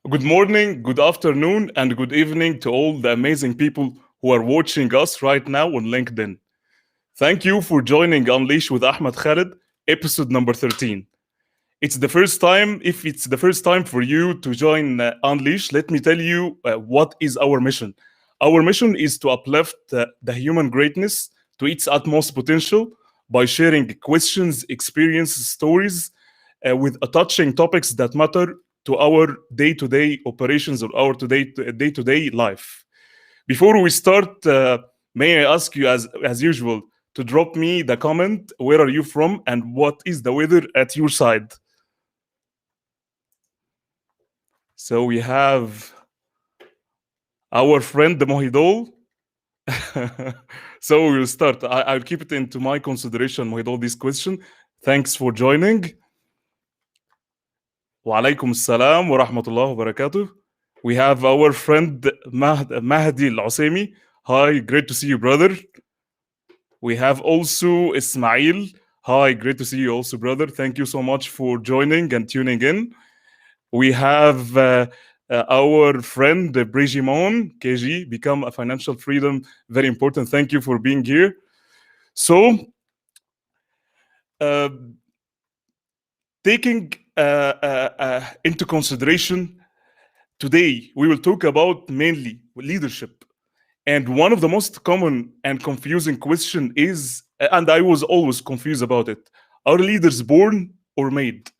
Good morning, good afternoon, and good evening to all the amazing people who are watching us right now on LinkedIn. Thank you for joining Unleash with Ahmed Khaled, episode number 13. If it's the first time for you to join Unleash, let me tell you what is our mission. Our mission is to uplift the human greatness to its utmost potential by sharing questions, experiences, stories with touching topics that matter to our day-to-day operations or our day-to-day life. Before we start, may I ask you, as usual, to drop me the comment. Where are you from, and what is the weather at your side? So we have our friend the Mohidol. So we'll start. I'll keep it into my consideration, Mohidol, this question. Thanks for joining. Wa alaikum assalam wa rahmatullah wa barakatuh. We have our friend Mahdi Al-Usemi. Hi, great to see you, brother. We have also Ismail. Hi, great to see you also, brother. Thank you so much for joining and tuning in. We have our friend Brigimon KG, Become a Financial Freedom. Very important. Thank you for being here. So, taking into consideration, today we will talk about mainly leadership. And one of the most common and confusing question is, and I was always confused about it, are leaders born or made?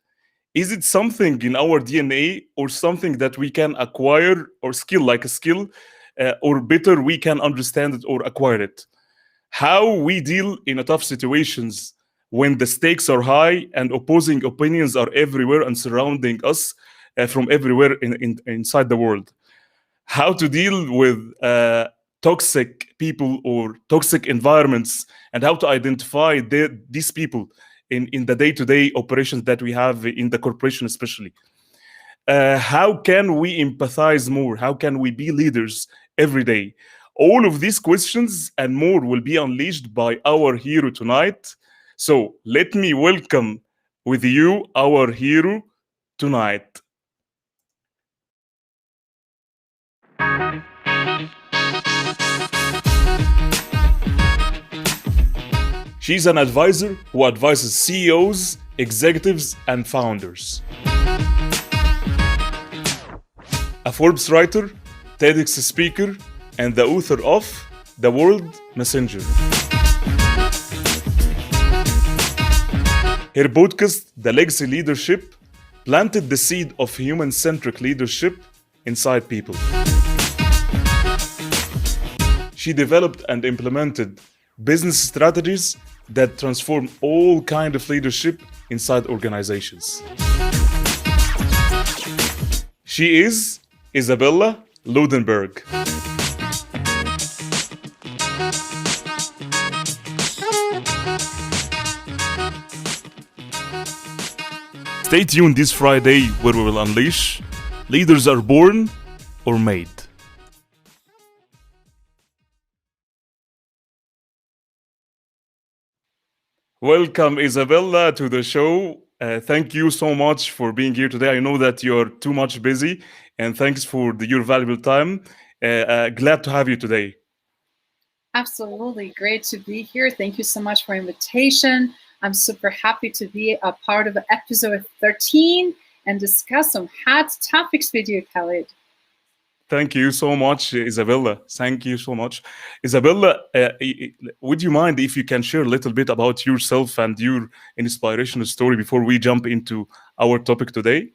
Is it something in our DNA or something that we can acquire or like a skill, or better, we can understand it or acquire it? How we deal in a tough situations when the stakes are high and opposing opinions are everywhere and surrounding us from everywhere inside the world. How to deal with toxic people or toxic environments, and how to identify these people in the day-to-day operations that we have in the corporation especially. How can we empathize more? How can we be leaders every day? All of these questions and more will be unleashed by our hero tonight. So let me welcome with you our hero tonight. She's an advisor who advises CEOs, executives, and founders. A Forbes writer, TEDx speaker, and the author of The World Messenger. Her podcast, The Legacy Leadership, planted the seed of human-centric leadership inside people. She developed and implemented business strategies that transform all kinds of leadership inside organizations. She is IZABELA LUNDBERG. Stay tuned this Friday where we will unleash leaders are born or made. Welcome, IZABELA, to the show. Thank you so much for being here today. I know that you're too much busy, and thanks for your valuable time. Glad to have you today. Absolutely. Great to be here. Thank you so much for invitation. I'm super happy to be a part of episode 13 and discuss some hot topics with you, Khalid. Thank you so much, IZABELA. Thank you so much. IZABELA, would you mind if you can share a little bit about yourself and your inspirational story before we jump into our topic today?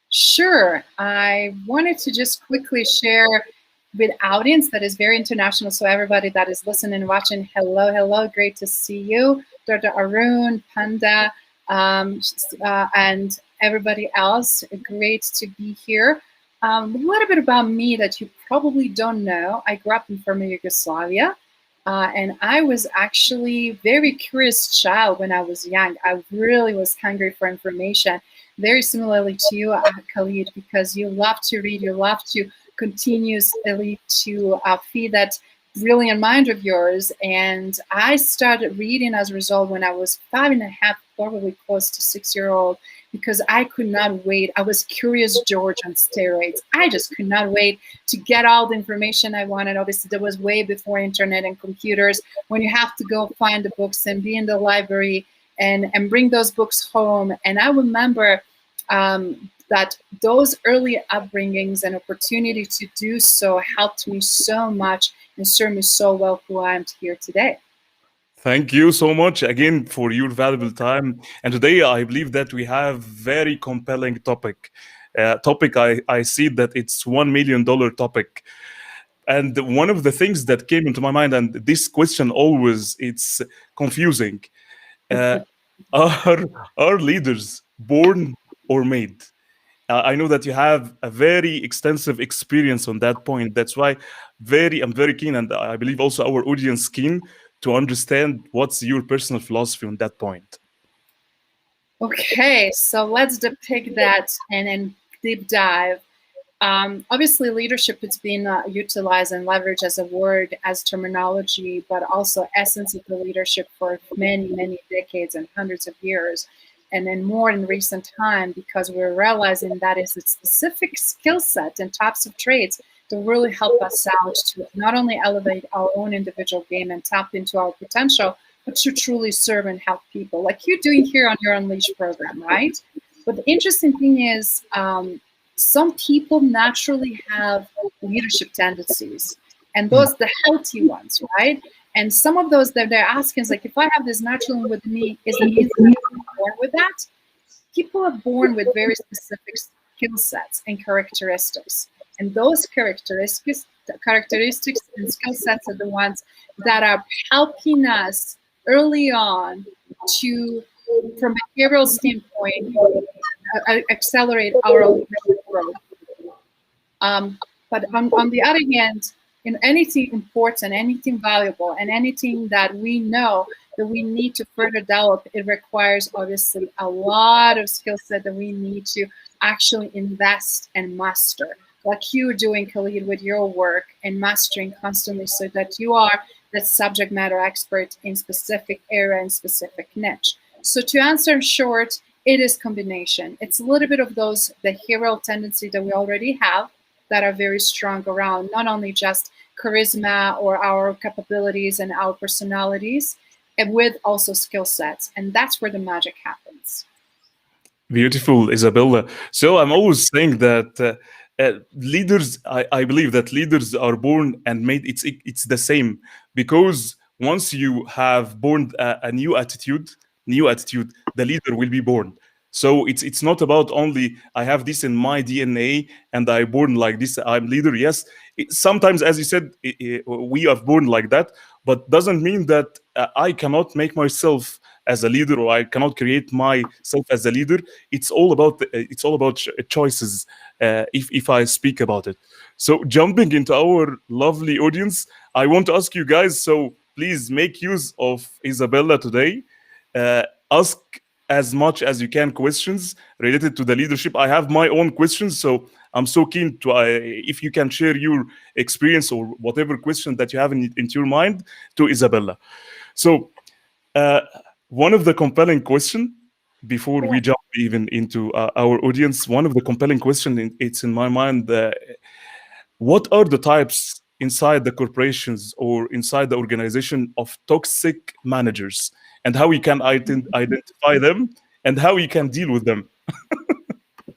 Sure. I wanted to just quickly share with audience that is very international. So everybody that is listening and watching, hello, hello. Great to see you. Dr. Arun, Panda, and everybody else. Great to be here. A little bit about me that you probably don't know. I grew up in former Yugoslavia, and I was actually a very curious child when I was young. I really was hungry for information, very similarly to you, Khalid, because you love to read, you love to continuously to feed that brilliant mind of yours. And I started reading as a result when I was 5.5, probably close to 6-year-old. because I could not wait. I was curious George on steroids. I just could not wait to get all the information I wanted. Obviously, that was way before internet and computers, when you have to go find the books and be in the library and bring those books home. And I remember that those early upbringings and opportunity to do so helped me so much and served me so well who I am here today. Thank you so much again for your valuable time. And today I believe that we have very compelling topic. I see that it's $1 million topic. And one of the things that came into my mind, and this question always it's confusing. Uh, are are leaders born or made? I know that you have a very extensive experience on that point. That's why I'm very keen, and I believe also our audience keen to understand what's your personal philosophy on that point. Okay, so let's depict that and then deep dive. Obviously, leadership has been utilized and leveraged as a word, as terminology, but also essence of the leadership for many, many decades and hundreds of years. And then more in recent time, because we're realizing that is a specific skill set and types of traits to really help us out to not only elevate our own individual game and tap into our potential, but to truly serve and help people, like you're doing here on your Unleash program, right? But the interesting thing is, some people naturally have leadership tendencies, and those the healthy ones, right? And some of those that they're asking is like, if I have this naturally with me, is it means that I'm born with that? People are born with very specific skill sets and characteristics, and those characteristics and skill sets are the ones that are helping us early on to, from a behavioral standpoint, accelerate our leadership growth. But on the other hand, in anything important, anything valuable, and anything that we know that we need to further develop, it requires obviously a lot of skill set that we need to actually invest and master, like you're doing, Khalid, with your work and mastering constantly, so that you are the subject matter expert in specific area and specific niche. So to answer in short, it is combination. It's a little bit of those behavioral tendency that we already have that are very strong around not only just charisma or our capabilities and our personalities, and with also skill sets. And that's where the magic happens. Beautiful, Isabella. So I'm always saying that leaders. I believe that leaders are born and made. It's the same, because once you have born a new attitude, the leader will be born. So it's not about only I have this in my DNA and I born like this. I'm leader. Yes, sometimes, as you said, we are born like that, but doesn't mean that I cannot make myself as a leader, or I cannot create myself as a leader. It's all about choices. If I speak about it, so jumping into our lovely audience, I want to ask you guys. So please make use of Isabella today. Ask as much as you can questions related to the leadership. I have my own questions, so I'm so keen to if you can share your experience or whatever question that you have into your mind to Isabella. So uh, one of the compelling question before Yeah. we jump even into our audience, one of the compelling question it's in my mind. What are the types inside the corporations or inside the organization of toxic managers, and how we can identify them and how we can deal with them?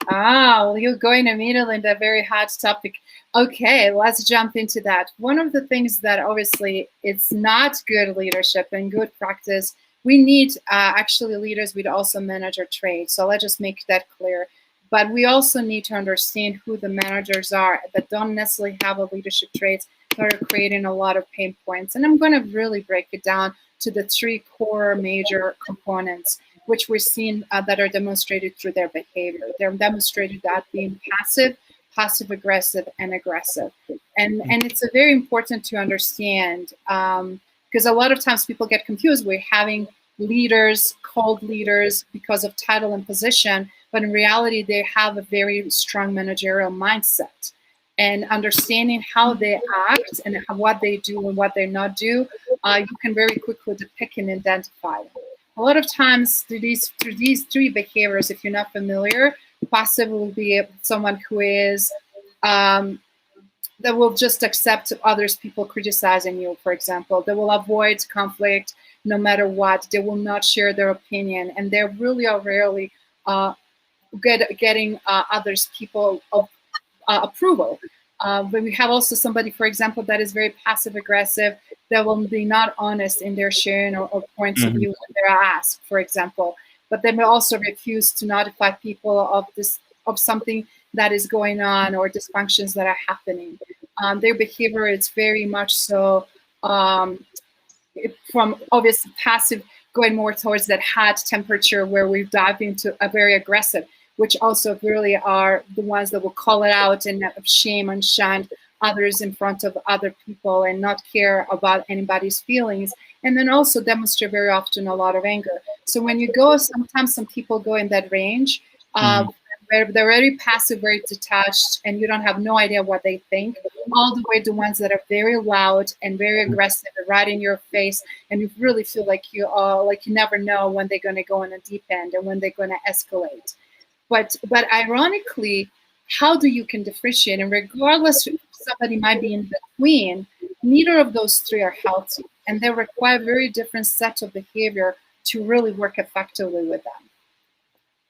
Ah, well, you're going immediately into a very hot topic. Okay, let's jump into that. One of the things that obviously it's not good leadership and good practice. We need actually leaders with also manager traits. So let's just make that clear. But we also need to understand who the managers are that don't necessarily have a leadership traits that are creating a lot of pain points. And I'm going to really break it down to the three core major components, which we're seeing that are demonstrated through their behavior. They're demonstrated that being passive, passive aggressive, and aggressive. And it's a very important to understand, because a lot of times people get confused. We're having leaders called leaders because of title and position, but in reality, they have a very strong managerial mindset. And understanding how they act and what they do and what they not do, you can very quickly depict and identify them. A lot of times through these three behaviors, if you're not familiar, passive will be someone who is that will just accept others people criticizing you, for example. They will avoid conflict no matter what. They will not share their opinion, and they really are rarely getting others people of approval. But we have also somebody, for example, that is very passive aggressive, that will be not honest in their sharing or points of view when they're asked, for example. But they may also refuse to notify people of something that is going on or dysfunctions that are happening. Their behavior is very much so from obvious passive going more towards that hot temperature where we dive into a very aggressive, which also really are the ones that will call it out and shame and shun others in front of other people and not care about anybody's feelings. And then also demonstrate very often a lot of anger. So when you go, sometimes some people go in that range, where they're very passive, very detached, and you don't have no idea what they think, all the way to ones that are very loud and very aggressive and right in your face, and you really feel like you never know when they're going to go on a deep end and when they're going to escalate. But ironically, how do you can differentiate? And regardless if somebody might be in between, neither of those three are healthy, and they require very different sets of behavior to really work effectively with them.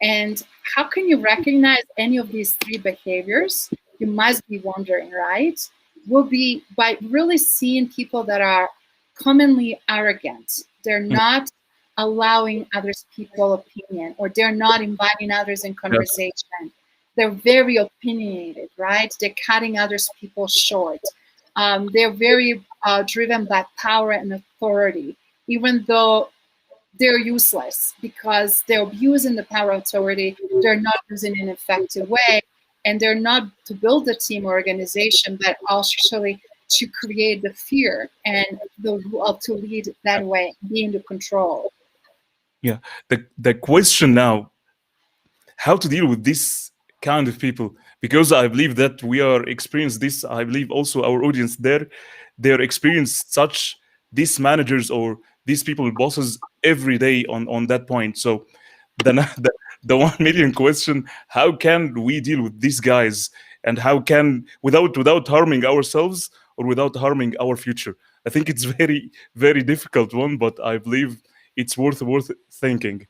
And how can you recognize any of these three behaviors? You must be wondering, right? Will be by really seeing people that are commonly arrogant. They're not allowing others people opinion, or they're not inviting others in conversation. They're very opinionated, right? They're cutting others people short. They're very driven by power and authority, even though they're useless because they're abusing the power of authority. They're not using it in an effective way, and they're not to build a team or organization, but actually to create the fear and to lead that way, be in the control. Yeah. The question now, how to deal with this kind of people, because I believe that we are experienced this. I believe also our audience there, they're experienced such these managers or these people bosses every day on that point. So the the 1 million question: how can we deal with these guys, and how can without harming ourselves or without harming our future? I think it's very difficult one, but I believe it's worth thinking.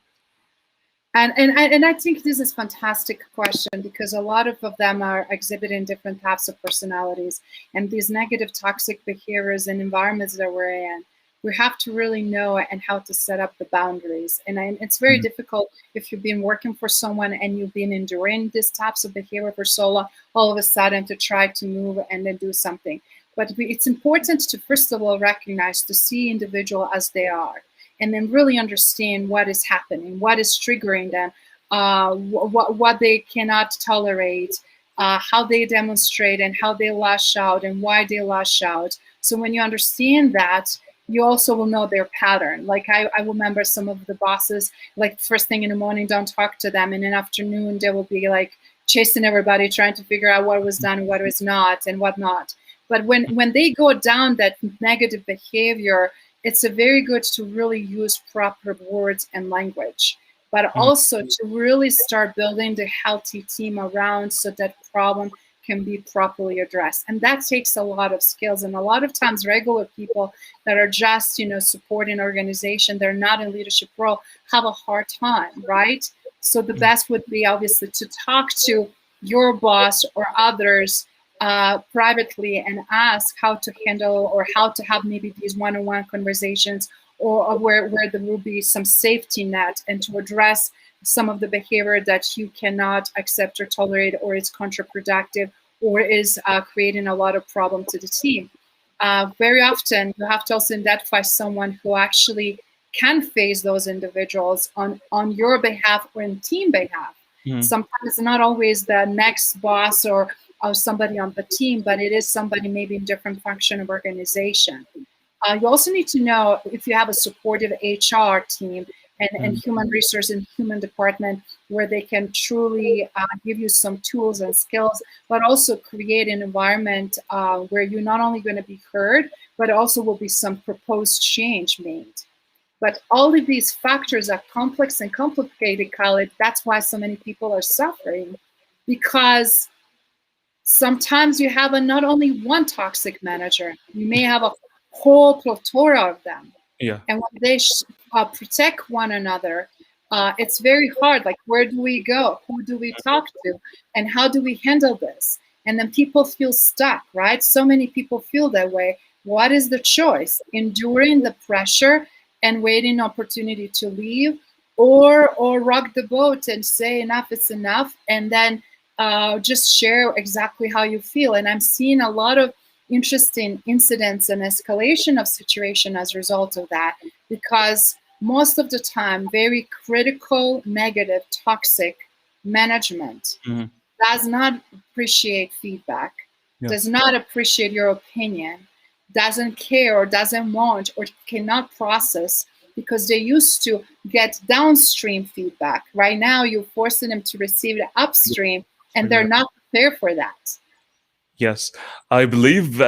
And I think this is a fantastic question, because a lot of them are exhibiting different types of personalities, and these negative toxic behaviors and environments that we're in. We have to really know and how to set up the boundaries. And it's very difficult if you've been working for someone and you've been enduring these types of behavior for so long, all of a sudden to try to move and then do something. But it's important to, first of all, recognize, to see individual as they are, and then really understand what is happening, what is triggering them, what they cannot tolerate, how they demonstrate and how they lash out and why they lash out. So when you understand that, you also will know their pattern. Like I remember some of the bosses, like first thing in the morning, don't talk to them. And in the afternoon, they will be like chasing everybody, trying to figure out what was done and what was not and what not. But when they go down that negative behavior, it's a very good to really use proper words and language, but also to really start building the healthy team around so that problem can be properly addressed. And that takes a lot of skills. And a lot of times regular people that are just, supporting organization, they're not in leadership role, have a hard time, right? So the best would be obviously to talk to your boss or others privately and ask how to handle or how to have maybe these one-on-one conversations, or where there will be some safety net, and to address some of the behavior that you cannot accept or tolerate, or is counterproductive, or is creating a lot of problem to the team. Very often you have to also identify someone who actually can face those individuals on your behalf or in team behalf. Sometimes it's not always the next boss or somebody on the team, but it is somebody maybe in different function of organization. You also need to know if you have a supportive HR team and human resource and human department where they can truly give you some tools and skills, but also create an environment where you're not only going to be heard, but also will be some proposed change made. But all of these factors are complex and complicated, Khalid. That's why so many people are suffering, because sometimes you have not only one toxic manager, you may have a whole plethora of them. Yeah. And when they protect one another, it's very hard. Like, where do we go? Who do we talk to? And how do we handle this? And then people feel stuck, right? So many people feel that way. What is the choice? Enduring the pressure and waiting opportunity to leave, or rock the boat and say enough is enough, and then just share exactly how you feel. And I'm seeing a lot of interesting incidents and escalation of situation as a result of that, because most of the time, very critical, negative, toxic management Mhm. does not appreciate feedback, Yeah. does not appreciate your opinion, doesn't care or doesn't want or cannot process, because they used to get downstream feedback. Right now, you're forcing them to receive the upstream, and they're Yeah. not prepared for that. Yes, I believe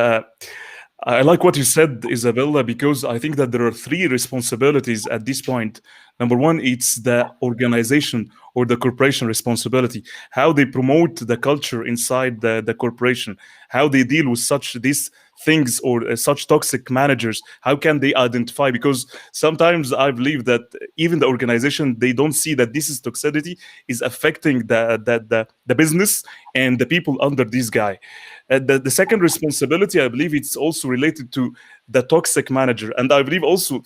I like what you said, Isabella, because I think that there are three responsibilities at this point. Number one, it's the organization or the corporation responsibility, how they promote the culture inside the corporation, how they deal with such these things or such toxic managers. How can they identify? Because sometimes I believe that even the organization, they don't see that this is toxicity is affecting the business and the people under this guy. The second responsibility, I believe, it's also related to the toxic manager, and I believe also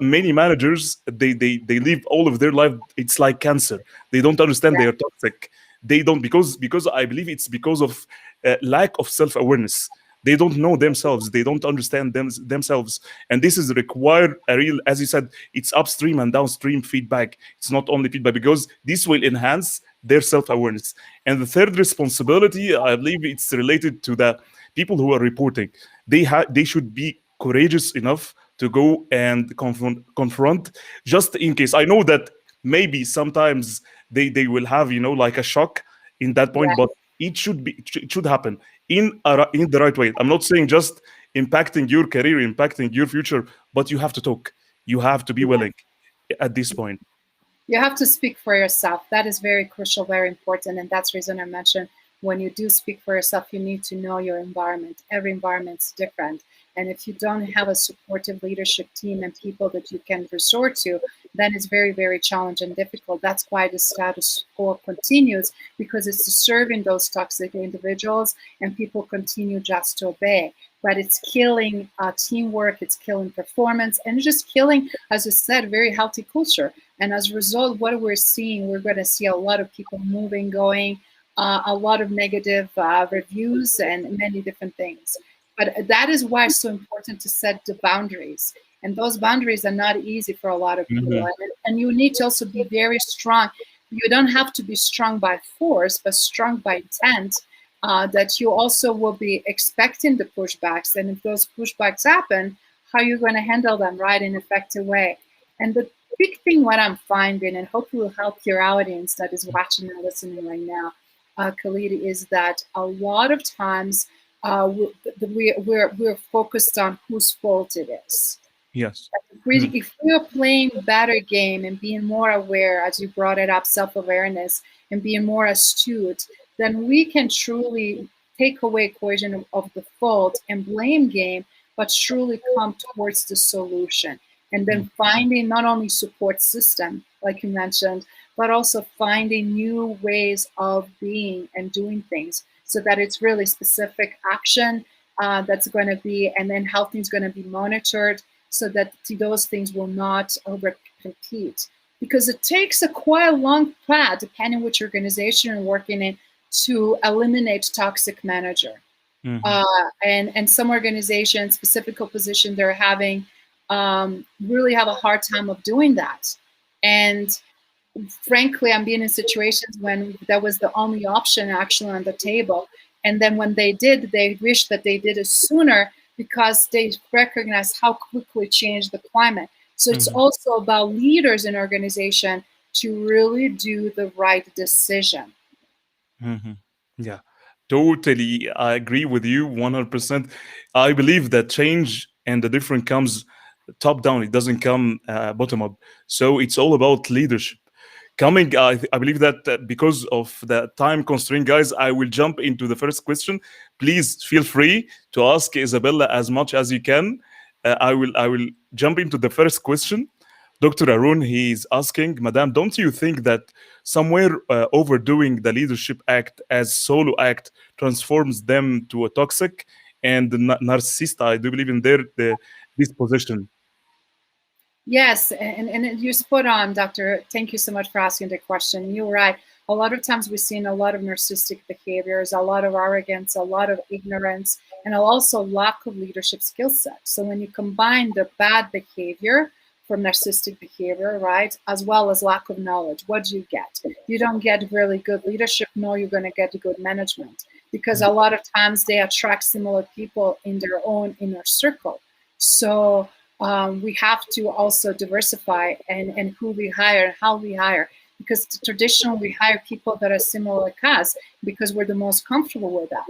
many managers they live all of their life. It's like cancer. They don't understand they are toxic. They don't because I believe it's because of lack of self awareness. They don't know themselves. They don't understand themselves, and this is require a real, as you said, it's upstream and downstream feedback. It's not only feedback, because this will enhance their self awareness. And the third responsibility, I believe, it's related to the people who are reporting. They should be courageous enough to go and confront, just in case. I know that maybe sometimes they will have, like a shock in that Yeah, point, but it should happen in the right way. I'm not saying just impacting your career, impacting your future, but you have to talk. You have to be yeah. willing at this point. You have to speak for yourself. That is very crucial, very important. And that's the reason I mentioned, when you do speak for yourself, you need to know your environment. Every environment's different. And if you don't have a supportive leadership team and people that you can resort to, then it's very, very challenging and difficult. That's why the status quo continues, because it's serving those toxic individuals and people continue just to obey. But it's killing teamwork, it's killing performance, and it's just killing, as I said, very healthy culture. And as a result, what we're seeing, we're going to see a lot of people moving, going, a lot of negative reviews and many different things. But that is why it's so important to set the boundaries. And those boundaries are not easy for a lot of people. Mhm. And you need to also be very strong. You don't have to be strong by force, but strong by intent. That you also will be expecting the pushbacks. And if those pushbacks happen, how you're going to handle them, right, in an effective way. And the big thing what I'm finding, and hopefully will help your audience that is watching and listening right now, Khalid, is that a lot of times we're focused on whose fault it is. Yes. Mhm. If we're playing better game and being more aware, as you brought it up, self-awareness and being more astute, then we can truly take away equation of the fault and blame game, but truly come towards the solution. And Mhm. then finding not only support system, like you mentioned, but also finding new ways of being and doing things, so that it's really specific action that's going to be, and then how things going to be monitored, so that those things will not repeat. Because it takes a quite a long path, depending which organization you're working in, to eliminate toxic manager. Mhm. And some organizations, specific position, they're having really have a hard time of doing that. And frankly, I'm being in situations when that was the only option actually on the table. And then when they did, they wished that they did it sooner, because they recognized how quickly changed the climate. So it's Mhm. also about leaders in organization to really do the right decision. Mhm. Yeah, totally. I agree with you 100%. I believe that change and the different comes top down. It doesn't come bottom up. So it's all about leadership. Coming, I believe that because of the time constraint, guys, I will jump into the first question. Please feel free to ask Isabella as much as you can. I will jump into the first question. Dr. Arun, he's asking, Madam, don't you think that somewhere overdoing the leadership act as solo act transforms them to a toxic and narcissist? I do believe in their disposition. Yes, and you're spot on, Doctor. Thank you so much for asking the question. You're right. A lot of times we've seen a lot of narcissistic behaviors, a lot of arrogance, a lot of ignorance, and also lack of leadership skill set. So when you combine the bad behavior from narcissistic behavior, right, as well as lack of knowledge, what do you get? You don't get really good leadership, nor you're going to get good management, because a lot of times they attract similar people in their own inner circle. So we have to also diversify and who we hire and how we hire, because traditionally we hire people that are similar like us because we're the most comfortable with that.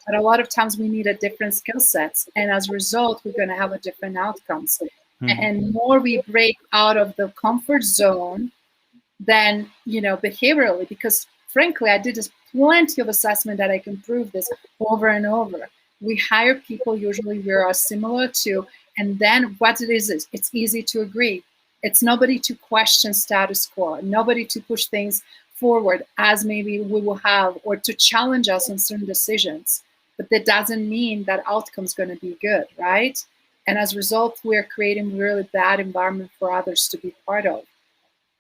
But a lot of times we need a different skill sets, and as a result, we're going to have a different outcomes. And more we break out of the comfort zone than, behaviorally, because frankly, I did this plenty of assessment that I can prove this over and over. We hire people usually we are similar to, and then what it is it's easy to agree. It's nobody to question status quo, nobody to push things forward as maybe we will have, or to challenge us on certain decisions. But that doesn't mean that outcome's going to be good, right? And as a result, we're creating really bad environment for others to be part of.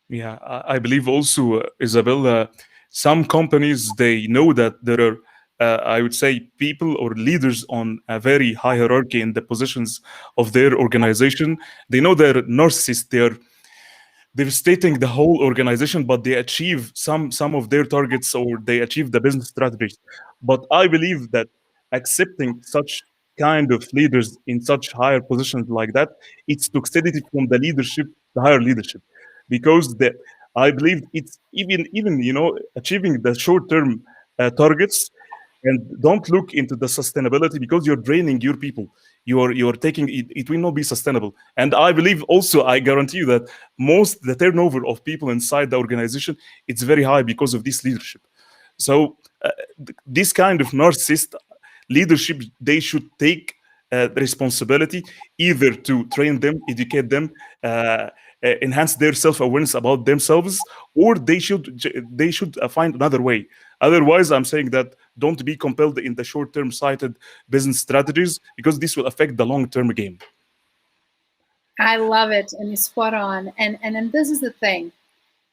Yeah, I believe also, Isabella, some companies, they know that there are, I would say, people or leaders on a very high hierarchy in the positions of their organization. They know they're narcissists. They're devastating the whole organization, but they achieve some of their targets or they achieve the business strategies. But I believe that accepting such kind of leaders in such higher positions like that, it's toxicity from the leadership, the higher leadership, because I believe it's even achieving the short term targets, and don't look into the sustainability because you're draining your people. You're taking it, it will not be sustainable. And I believe also, I guarantee you that most the turnover of people inside the organization, it's very high because of this leadership. So this kind of narcissist leadership, they should take responsibility, either to train them, educate them, enhance their self-awareness about themselves, or they should find another way. Otherwise, I'm saying that don't be compelled in the short-term sighted business strategies, because this will affect the long-term game. I love it, and you're spot on. And this is the thing.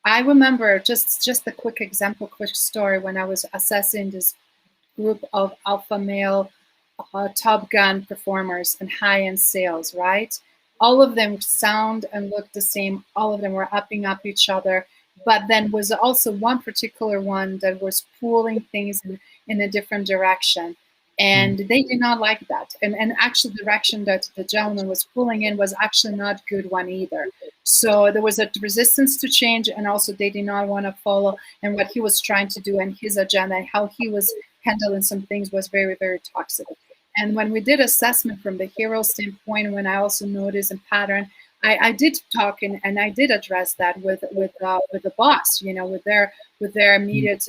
I remember just a quick example, quick story, when I was assessing this group of alpha male Top Gun performers and high-end sales, right? All of them sound and look the same. All of them were upping up each other. But then was also one particular one that was pulling things in a different direction. And they did not like that. And actually the direction that the gentleman was pulling in was actually not good one either. So there was a resistance to change, and also they did not want to follow and what he was trying to do and his agenda and how he was handling some things was very, very toxic. And when we did assessment from the hero standpoint, when I also noticed a pattern, I did talk and I did address that with the boss, with their immediate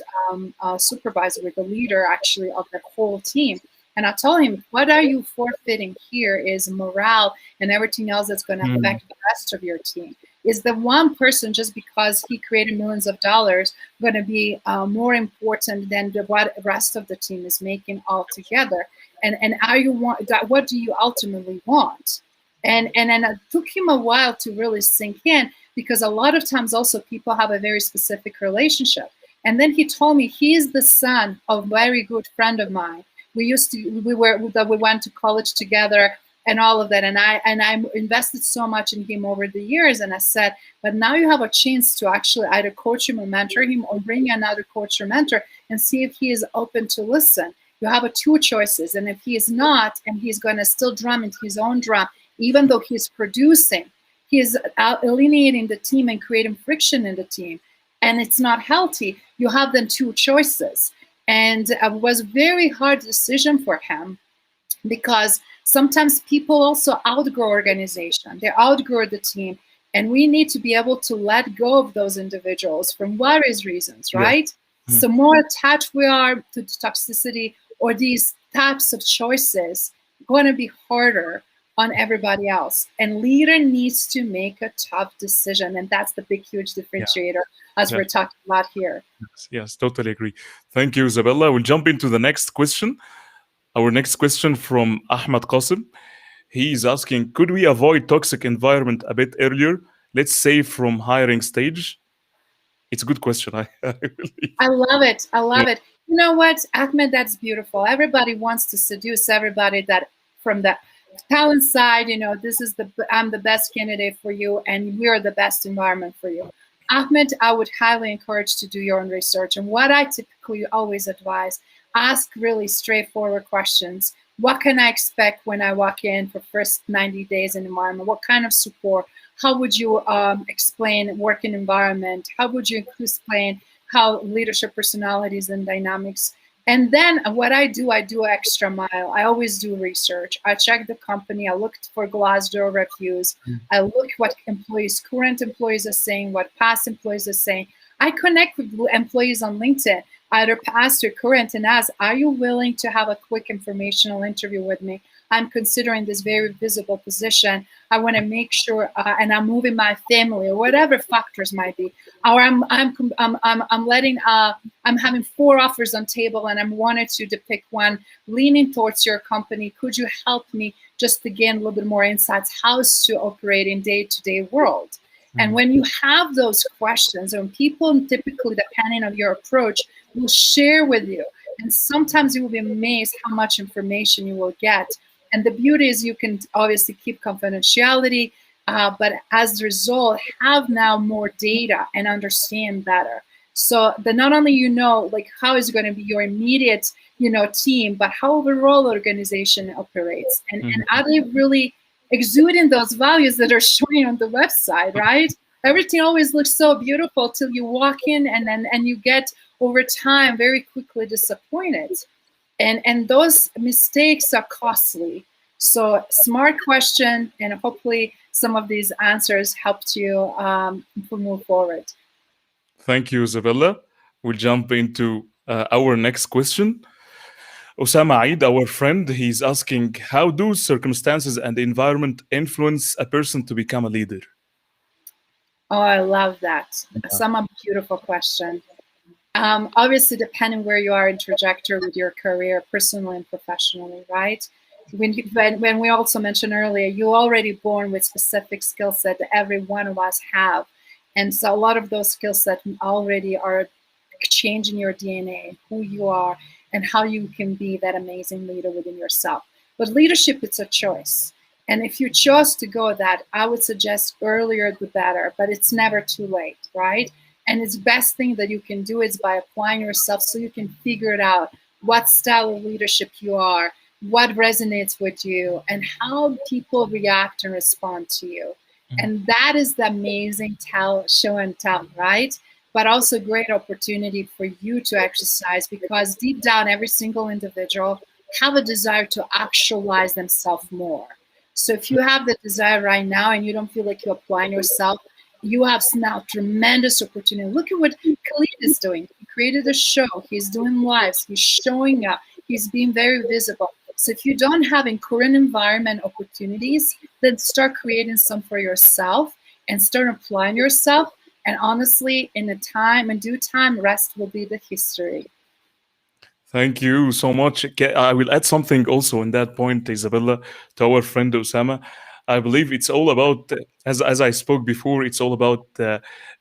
supervisor, with the leader actually of the whole team. And I told him, what are you forfeiting here is morale and everything else that's going to affect the rest of your team. Is the one person, just because he created millions of dollars, going to be more important than what the rest of the team is making altogether? And are you what do you ultimately want? And it took him a while to really sink in, because a lot of times also people have a very specific relationship. And then he told me he's the son of a very good friend of mine. We went to college together and all of that. And I invested so much in him over the years. And I said, but now you have a chance to actually either coach him or mentor him, or bring another coach or mentor and see if he is open to listen. You have two choices. And if he is not, and he's going to still drum into his own drum, even though he's producing, he's alienating the team and creating friction in the team, and it's not healthy, you have then two choices. And it was a very hard decision for him, because Sometimes people also outgrow organization, they outgrow the team, and we need to be able to let go of those individuals from various reasons, Yeah. right? So more attached we are to the toxicity or these types of choices, going to be harder on everybody else. And leader needs to make a tough decision, and that's the big, huge Yeah. differentiator as Yeah. we're talking about here. Yes, totally agree. Thank you, Isabella. We'll jump into the next question. Our next question from Ahmad Qasim. He is asking, could we avoid toxic environment a bit earlier? Let's say from hiring stage. It's a good question. I believe. I love it. I Yeah. love it. You know what, Ahmed, that's beautiful. Everybody wants to seduce everybody that from the talent side, this is I'm the best candidate for you and we're the best environment for you. Ahmed, I would highly encourage to do your own research. And what I typically always advise, ask really straightforward questions. What can I expect when I walk in for first 90 days in environment? What kind of support? How would you explain working environment? How would you explain how leadership personalities and dynamics? And then what I do extra mile. I always do research. I check the company. I look for Glassdoor reviews. I look what current employees are saying, what past employees are saying. I connect with employees on LinkedIn, either past or current, and ask, are you willing to have a quick informational interview with me? I'm considering this very visible position. I want to make sure, and I'm moving my family, or whatever factors might be. Or I'm having 4 offers on table, and I'm wanted to pick one, leaning towards your company. Could you help me just to gain a little bit more insights how to operate in day-to-day world? And when you have those questions, and people typically, depending on your approach, will share with you. And sometimes you will be amazed how much information you will get. And the beauty is you can obviously keep confidentiality, but as a result, have now more data and understand better. So that not only like how is it going to be your immediate team, but how overall organization operates, and are they really exuding those values that are showing on the website, right? Everything always looks so beautiful till you walk in, and you get over time very quickly disappointed. And those mistakes are costly. So smart question, and hopefully some of these answers helped you move forward. Thank you, Isabella. We'll jump into our next question. Osama Aid, our friend, he's asking, how do circumstances and the environment influence a person to become a leader? Oh, I love that. Some beautiful question. Obviously, depending where you are in trajectory with your career, personally and professionally, right? When we also mentioned earlier, you're already born with specific skill set that every one of us have. And so a lot of those skill sets already are changing your DNA, who you are, and how you can be that amazing leader within yourself. But leadership, it's a choice. And if you chose to go that, I would suggest earlier the better, but it's never too late, right? And it's best thing that you can do is by applying yourself so you can figure it out what style of leadership you are, what resonates with you, and how people react and respond to you. And that is the amazing show and tell, right? But also great opportunity for you to exercise, because deep down, every single individual have a desire to actualize themselves more. So if you have the desire right now and you don't feel like you're applying yourself, you have now tremendous opportunity. Look at what Khalid is doing. He created a show. He's doing lives. He's showing up. He's being very visible. So if you don't have in current environment opportunities, then start creating some for yourself and start applying yourself. And honestly, in due time, rest will be the history. Thank you so much. I will add something also in that point, Isabella, to our friend Osama. I believe it's all about, as I spoke before, it's all about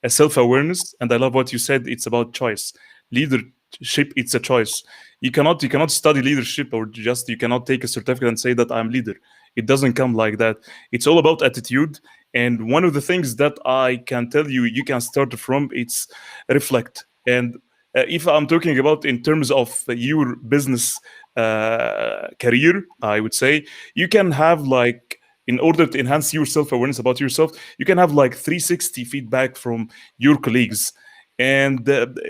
self awareness. And I love what you said. It's about choice. Leadership, it's a choice. You cannot study leadership, or just you cannot take a certificate and say that I'm leader. It doesn't come like that. It's all about attitude. And one of the things that I can tell you, you can start from, it's reflect. And if I'm talking about in terms of your business career, I would say you can have like, in order to enhance your self-awareness about yourself, you can have like 360 feedback from your colleagues and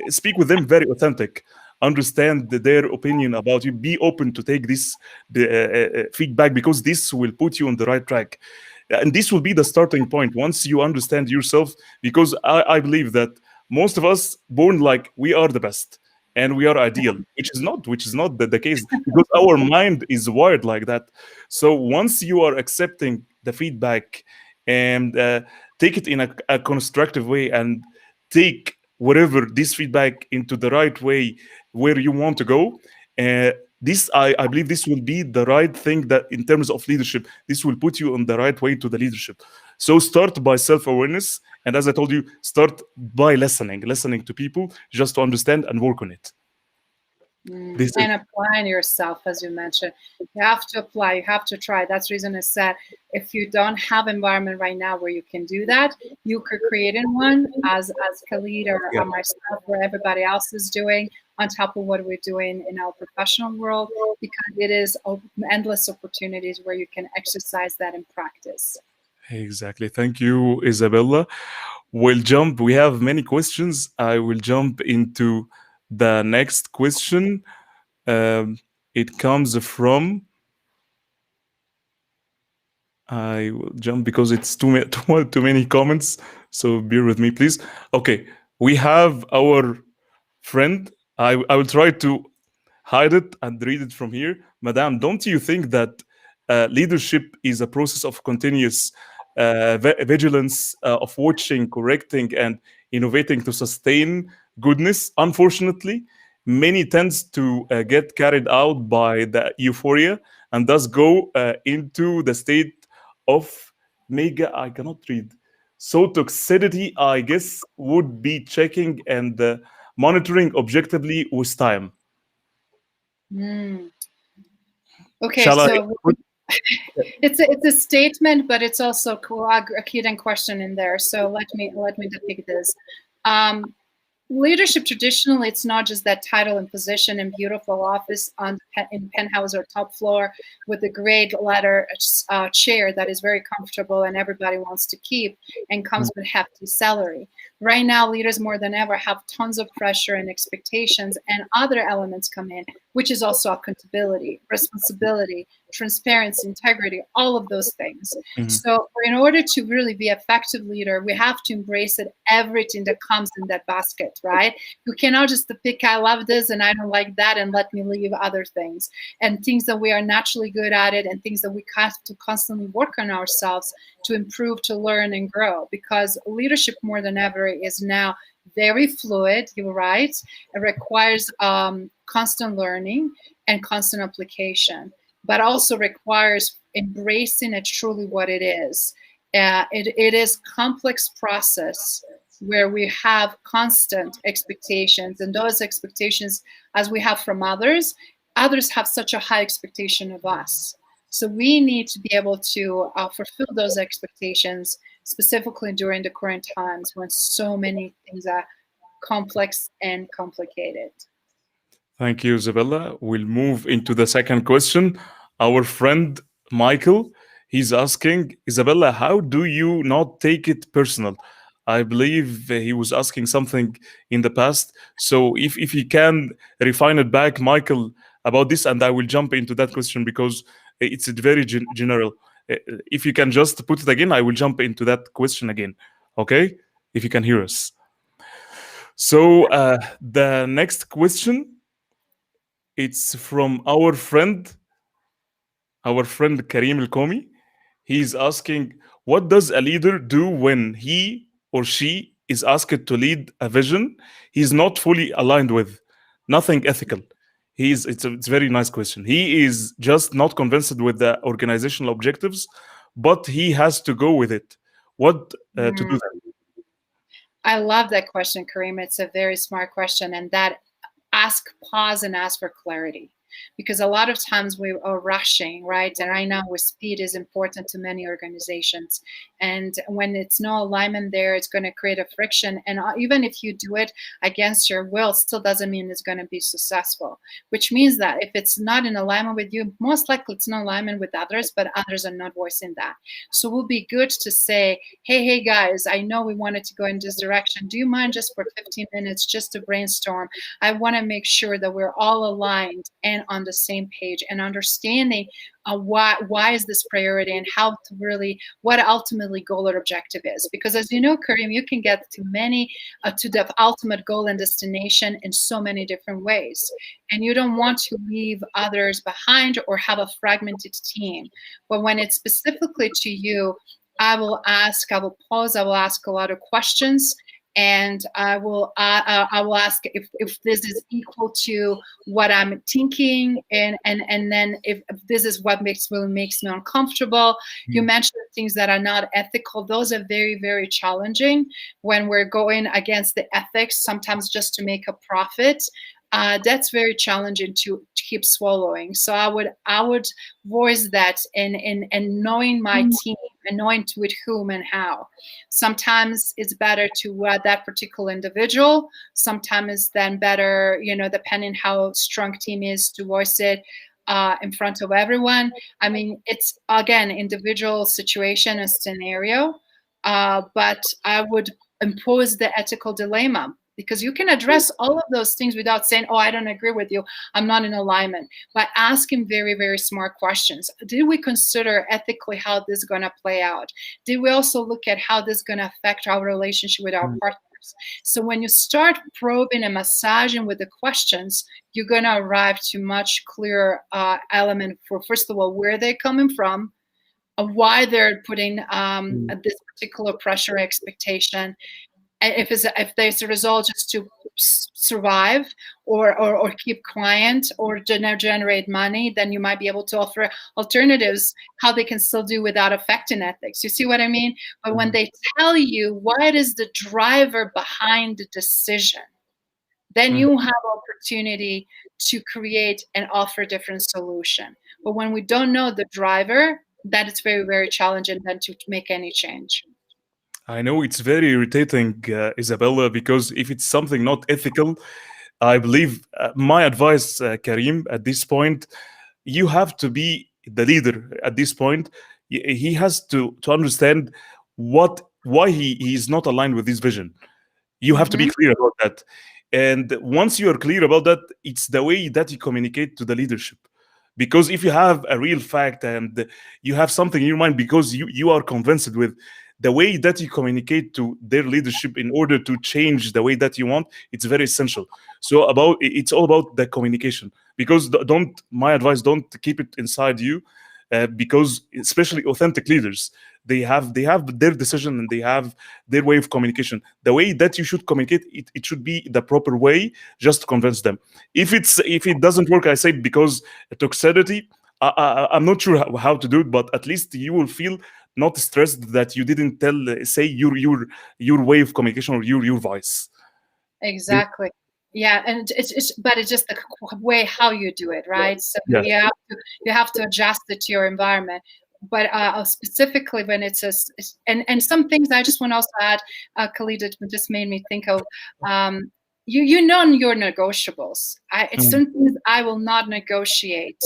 speak with them very authentic. understand their opinion about you. Be open to take this feedback, because this will put you on the right track. And this will be the starting point once you understand yourself, because I believe that most of us born like we are the best and we are ideal, which is not the case, because our mind is wired like that. So once you are accepting the feedback and take it in a constructive way, and take whatever this feedback into the right way where you want to go, uh, this I believe this will be the right thing, that in terms of leadership, this will put you on the right way to the leadership. So start by self-awareness, and as I told you, start by listening to people, just to understand and work on it. This is And applying yourself, as you mentioned, you have to apply, you have to try. That's the reason I said, if you don't have environment right now where you can do that, you could create in one, as Khalid or yeah. myself, where everybody else is doing, on top of what we're doing in our professional world, because it is endless opportunities where you can exercise that in practice. Exactly. Thank you, Isabella. We have many questions. I will jump into the next question. Um, it comes from, I will jump because it's too many comments. So bear with me, please. Okay, we have our friend. I will try to hide it and read it from here. Madame, don't you think that leadership is a process of continuous vigilance, of watching, correcting, and innovating to sustain goodness? Unfortunately, many tends to get carried out by the euphoria, and thus go into the state of mega. I cannot read. So toxicity, I guess, would be checking and monitoring objectively with time. Mm. Okay, Shall I? so it's a statement, but it's also a hidden question in there. So let me depict this. Um, Leadership, traditionally, it's not just that title and position and beautiful office in penthouse or top floor with a great leather chair that is very comfortable and everybody wants to keep and comes with hefty salary. Right now, leaders more than ever have tons of pressure and expectations, and other elements come in, which is also accountability, responsibility, transparency, integrity, all of those things. Mhm. So in order to really be an effective leader, we have to embrace it, everything that comes in that basket, right? You cannot just pick, I love this and I don't like that, and let me leave other things. And things that we are naturally good at it, and things that we have to constantly work on ourselves to improve, to learn and grow. Because leadership more than ever is now very fluid, you're right. It requires constant learning and constant application, but also requires embracing it truly what it is. It is complex process where we have constant expectations, and those expectations, as we have from others, others have such a high expectation of us. So we need to be able to fulfill those expectations, specifically during the current times when so many things are complex and complicated. Thank you, Isabella. We'll move into the second question. Our friend Michael, he's asking, Isabella, how do you not take it personal? I believe he was asking something in the past. So if he can refine it back, Michael, about this, and I will jump into that question because it's very general. If you can just put it again, I will jump into that question again. Okay? If you can hear us. So the next question, it's from our friend Karim El Komi. He's asking, what does a leader do when he or she is asked to lead a vision he's not fully aligned with? Nothing ethical. It's a very nice question. He is just not convinced with the organizational objectives, but he has to go with it. What to do Mm. that? I love that question, Kareem. It's a very smart question, and that pause and ask for clarity. because a lot of times we are rushing, right? And right now, with speed is important to many organizations. And when it's no alignment there, it's going to create a friction. And even if you do it against your will, still doesn't mean it's going to be successful. Which means that if it's not in alignment with you, most likely it's in alignment with others, but others are not voicing that. So it will be good to say, hey guys, I know we wanted to go in this direction. Do you mind just for 15 minutes just to brainstorm? I want to make sure that we're all aligned and on the same page and understanding why is this priority and how to really, what ultimately goal or objective is. Because as you know, Karim, you can get to to the ultimate goal and destination in so many different ways. And you don't want to leave others behind or have a fragmented team. But when it's specifically to you, I will pause, I will ask a lot of questions, and I will ask if this is equal to what I'm thinking, and then if this is what really makes me uncomfortable. You mentioned things that are not ethical. Those are very, very challenging when we're going against the ethics, sometimes just to make a profit. That's very challenging to keep swallowing. So I would voice that in knowing my team and knowing with whom and how. Sometimes it's better to that particular individual. Sometimes it's then better, depending how strong team is, to voice it in front of everyone. I mean, it's again individual situation and scenario, but I would impose the ethical dilemma. Because you can address all of those things without saying, oh, I don't agree with you, I'm not in alignment, by asking very, very smart questions. Did we consider ethically how this is going to play out? Did we also look at how this is going to affect our relationship with our partners? So when you start probing and massaging with the questions, you're going to arrive to much clearer element for, first of all, where they're coming from, why they're putting this particular pressure expectation. If there's a result just to survive or keep client or generate money, then you might be able to offer alternatives how they can still do without affecting ethics. You see what I mean? But when they tell you what is the driver behind the decision, then you have opportunity to create and offer different solution. But when we don't know the driver, that is very, very challenging then to make any change. I know it's very irritating, Isabella, because if it's something not ethical, I believe my advice, Karim, at this point, you have to be the leader at this point. He has to understand why he is not aligned with this vision. You have to be clear about that. And once you are clear about that, it's the way that you communicate to the leadership. Because if you have a real fact and you have something in your mind because you are convinced with, the way that you communicate to their leadership in order to change the way that you want, it's very essential. So it's all about the communication. Because my advice, don't keep it inside you, because especially authentic leaders, they have their decision and they have their way of communication. The way that you should communicate, it should be the proper way, just to convince them. If it doesn't work, I say, because toxicity, I'm not sure how to do it, but at least you will feel not stressed that you didn't say your way of communication or your voice. Exactly. Yeah, and but it's just the way how you do it, right? So Yeah. you have to adjust it to your environment. But specifically when it's and some things I just want to also add, Khalid, it just made me think of you know your negotiables. It's some things I will not negotiate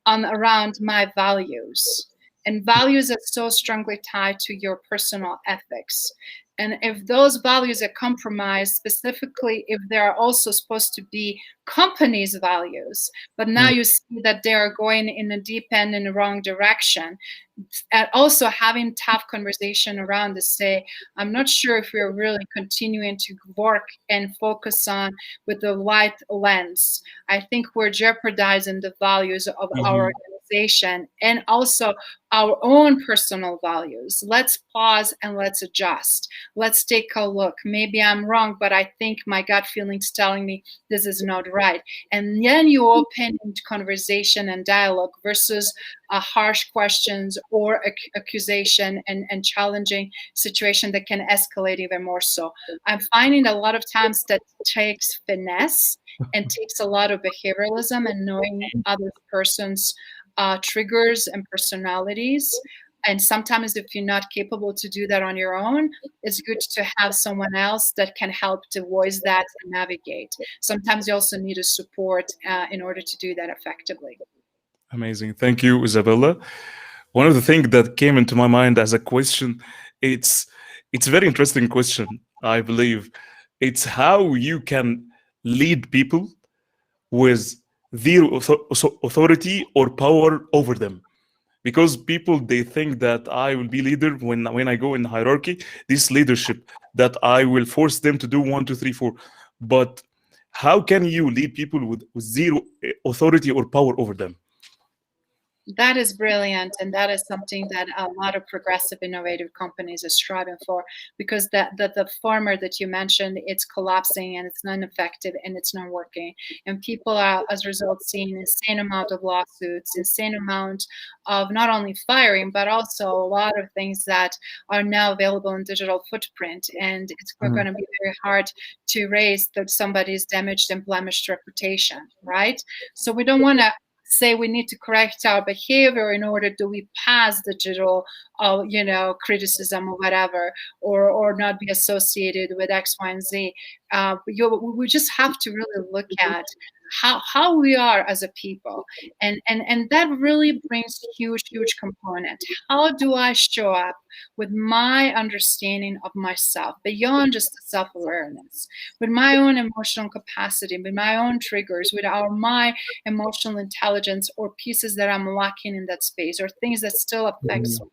around my values. And values are so strongly tied to your personal ethics. And if those values are compromised, specifically if they are also supposed to be companies' values, but now you see that they are going in a deep end in the wrong direction, and also having tough conversation around to say, I'm not sure if we're really continuing to work and focus on with the right lens. I think we're jeopardizing the values of our organization and also our own personal values. Let's pause and let's adjust. Let's take a look. Maybe I'm wrong, but I think my gut feeling's telling me this is not right. And then you open into conversation and dialogue versus harsh questions or accusation and challenging situation that can escalate even more so. I'm finding a lot of times that takes finesse and takes a lot of behavioralism and knowing other person's triggers and personalities. And sometimes if you're not capable to do that on your own, it's good to have someone else that can help to voice that and navigate. Sometimes you also need a support in order to do that effectively. Amazing. Thank you, Isabella. One of the things that came into my mind as a question, it's it's a very interesting question, I believe. It's how you can lead people with zero authority or power over them. Because people, they think that I will be leader when I go in hierarchy, this leadership, that I will force them to do one, two, three, four. But how can you lead people with zero authority or power over them? That is brilliant, and that is something that a lot of progressive, innovative companies are striving for, because the former that you mentioned, it's collapsing and it's not effective and it's not working, and people are, as a result, seeing insane amount of lawsuits, insane amount of not only firing but also a lot of things that are now available in digital footprint, and it's going to be very hard to erase that somebody's damaged and blemished reputation, right? So we don't want to say we need to correct our behavior in order to we pass digital criticism or whatever, or not be associated with X, Y, and Z. We just have to really look at how we are as a people, and that really brings huge component. How do I show up with my understanding of myself beyond just the self-awareness, with my own emotional capacity, with my own triggers, with my emotional intelligence, or pieces that I'm lacking in that space, or things that still affects me.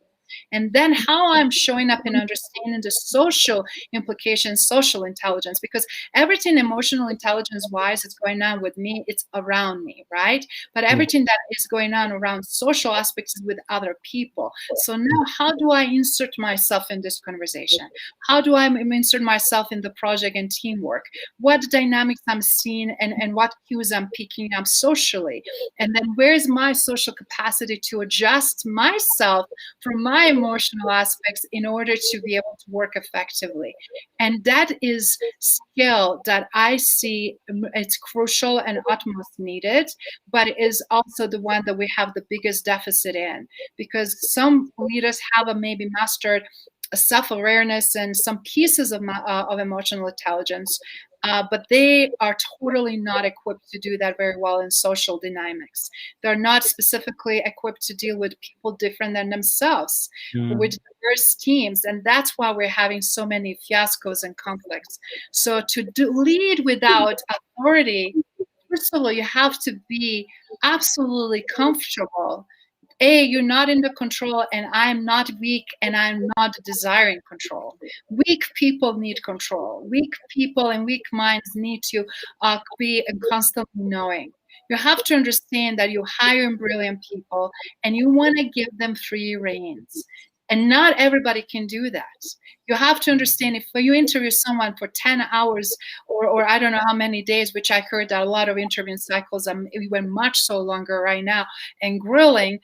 And then how I'm showing up and understanding the social implications, social intelligence, because everything emotional intelligence wise is going on with me, it's around me, right? But everything that is going on around social aspects is with other people. So now how do I insert myself in this conversation? How do I insert myself in the project and teamwork? What dynamics I'm seeing, and what cues I'm picking up socially? And then where's my social capacity to adjust myself from my emotional aspects in order to be able to work effectively? And that is skill that I see it's crucial and utmost needed, but it is also the one that we have the biggest deficit in, because some leaders have maybe mastered self-awareness and some pieces of emotional intelligence, but they are totally not equipped to do that very well in social dynamics. They're not specifically equipped to deal with people different than themselves, with diverse teams, and that's why we're having so many fiascos and conflicts. So to lead without authority, first of all, you have to be absolutely comfortable. You're not in the control, and I'm not weak, and I'm not desiring control. Weak people need control. Weak people and weak minds need to be constantly knowing. You have to understand that you hire brilliant people and you want to give them free reins. And not everybody can do that. You have to understand, if you interview someone for 10 hours or I don't know how many days, which I heard that a lot of interviewing cycles even much so longer right now, and grilling,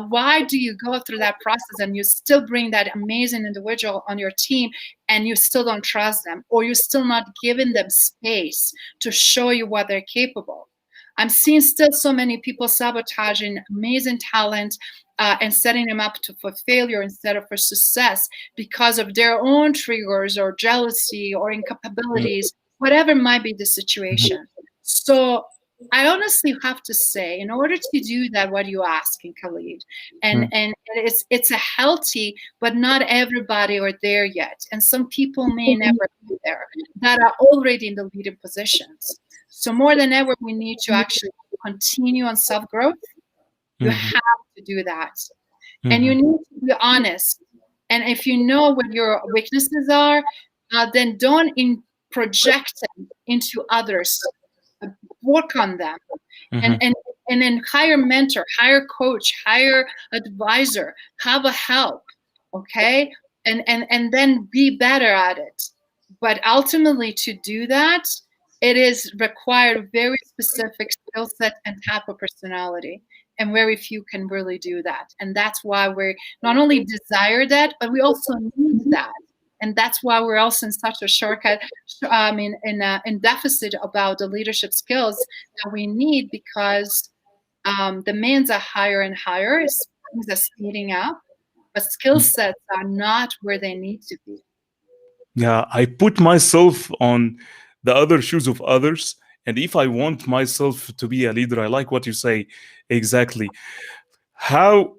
why do you go through that process and you still bring that amazing individual on your team and you still don't trust them, or you're still not giving them space to show you what they're capable? I'm seeing still so many people sabotaging amazing talent and setting them up for failure instead of for success because of their own triggers or jealousy or incapabilities, whatever might be the situation. So I honestly have to say, in order to do that, what you ask in Khalid, and it's a healthy, but not everybody are there yet, and some people may never be there that are already in the leading positions. So more than ever, we need to actually continue on self-growth. You have to do that. And you need to be honest. And if you know what your weaknesses are, then don't project them into others. work on them, and Mhm. and then hire a mentor, hire a coach, hire advisor, have a help, okay, and then be better at it. But ultimately, to do that, it is required very specific skill set and type of personality, and very few can really do that. And that's why we not only desire that, but we also need that. And that's why we're also in such a shortcut, in deficit about the leadership skills that we need, because demands are higher and higher, things are speeding up, but skill sets are not where they need to be. Yeah, I put myself on the other shoes of others. And if I want myself to be a leader, I like what you say exactly. How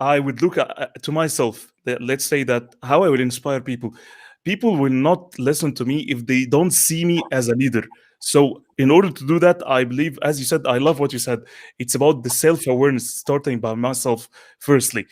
I would look to myself, that let's say that how I would inspire people. People will not listen to me if they don't see me as a leader. So, in order to do that, I believe, as you said, I love what you said. It's about the self awareness, starting by myself, firstly.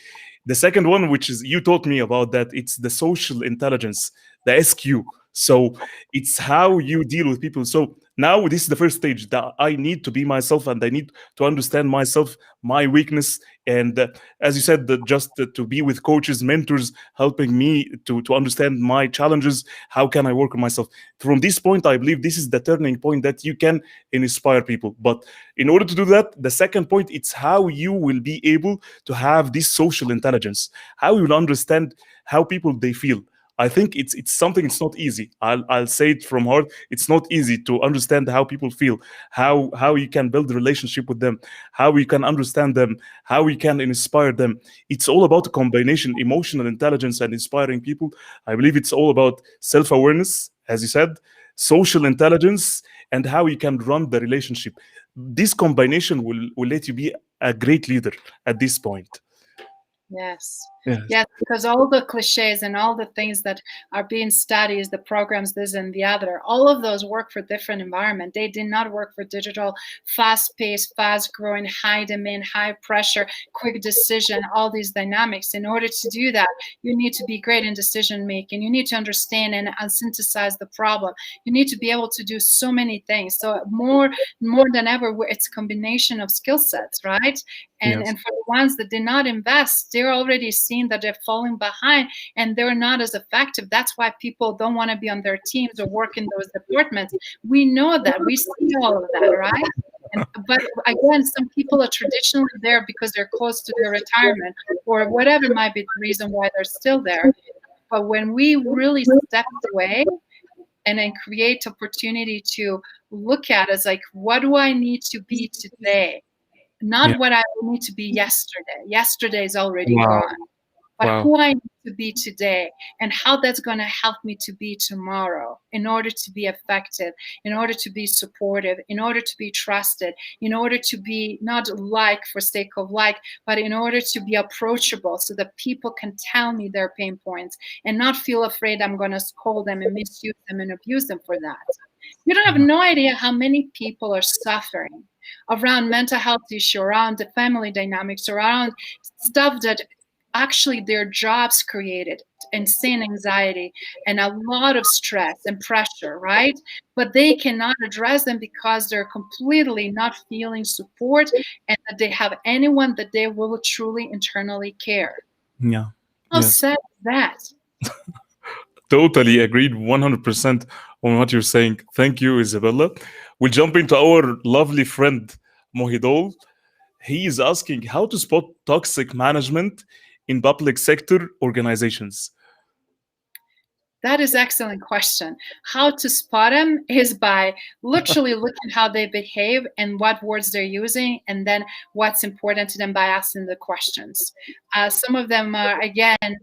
The second one, which is you taught me about that, it's the social intelligence, the SQ. So, it's how you deal with people. So, now this is the first stage that I need to be myself and I need to understand myself, my weakness, and as you said, that just to be with coaches, mentors, helping me to understand my challenges. How can I work on myself? From this point, I believe this is the turning point that you can inspire people. But in order to do that, the second point, it's how you will be able to have this social intelligence, how you will understand how people they feel. I think it's something. It's not easy. I'll say it from heart. It's not easy to understand how people feel, how you can build a relationship with them, how you can understand them, how we can inspire them. It's all about a combination, emotional intelligence and inspiring people. I believe it's all about self-awareness, as you said, social intelligence, and how you can run the relationship. This combination will let you be a great leader at this point. Yes. Yes. Yes, because all the cliches and all the things that are being studied, the programs, this and the other, all of those work for different environment. They did not work for digital, fast-paced, fast-growing, high demand, high pressure, quick decision, all these dynamics. In order to do that, you need to be great in decision making. You need to understand and synthesize the problem. You need to be able to do so many things. So more than ever, it's a combination of skill sets, right? Yes. And for the ones that did not invest, they're already seeing that they're falling behind and they're not as effective. That's why people don't want to be on their teams or work in those departments. We know that. We see all of that, right? But again, some people are traditionally there because they're close to their retirement or whatever might be the reason why they're still there. But when we really step away and then create opportunity to look at as like, what do I need to be today? Yeah. Not what I need to be yesterday. Yesterday is already Wow. gone. But Wow. who I need to be today and how that's going to help me to be tomorrow in order to be effective, in order to be supportive, in order to be trusted, in order to be not like for sake of like, but in order to be approachable so that people can tell me their pain points and not feel afraid I'm going to scold them and misuse them and abuse them for that. You don't have no idea how many people are suffering around mental health issue, around the family dynamics, around stuff that actually their jobs created, insane anxiety and a lot of stress and pressure, right? But they cannot address them because they're completely not feeling support and that they have anyone that they will truly internally care. Yeah. How Yes. sad is that? Totally agreed 100% on what you're saying. Thank you, Isabella. We'll jump into our lovely friend, Mohidol. He is asking how to spot toxic management in public sector organizations. That is excellent question. How to spot them is by literally looking how they behave and what words they're using, and then what's important to them by asking the questions. Some of them are, again,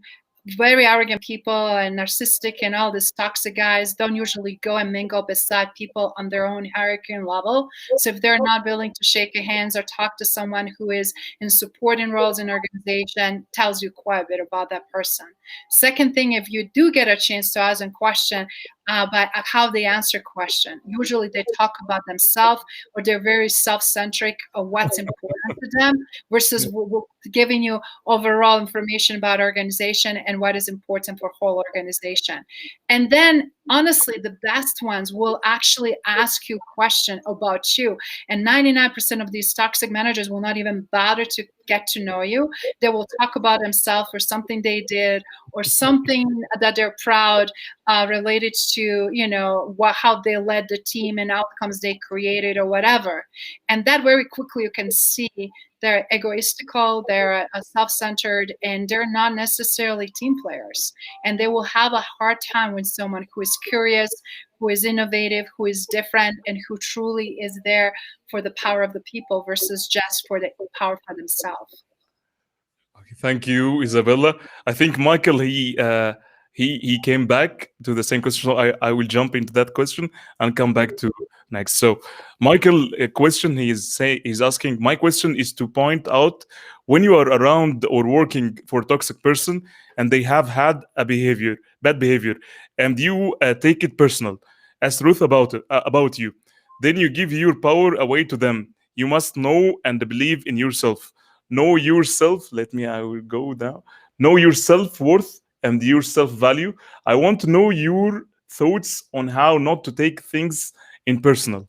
very arrogant people and narcissistic and all these toxic guys don't usually go and mingle beside people on their own hierarchy and level. So if they're not willing to shake hands or talk to someone who is in supporting roles in organization, tells you quite a bit about that person. Second thing, if you do get a chance to ask a question, by how they answer question. Usually they talk about themselves, or they're very self-centric of what's important to them, versus giving you overall information about organization and what is important for whole organization. And then honestly, the best ones will actually ask you question about you. And 99% of these toxic managers will not even bother to get to know you. They will talk about themselves or something they did or something that they're proud related to, how they led the team and outcomes they created or whatever. And that very quickly you can see they're egoistical, they're self-centered, and they're not necessarily team players. And they will have a hard time with someone who is curious, who is innovative, who is different, and who truly is there for the power of the people versus just for the power for themselves. Thank you, Isabella. I think Michael he came back to the same question. So I will jump into that question and come back to next. So Michael, a question he's asking. My question is to point out when you are around or working for a toxic person and they have had a bad behavior, and you take it personal as truth about you, then you give your power away to them. You must know and believe in yourself. Know yourself. I will go down. Know your self-worth and your self-value. I want to know your thoughts on how not to take things in personal.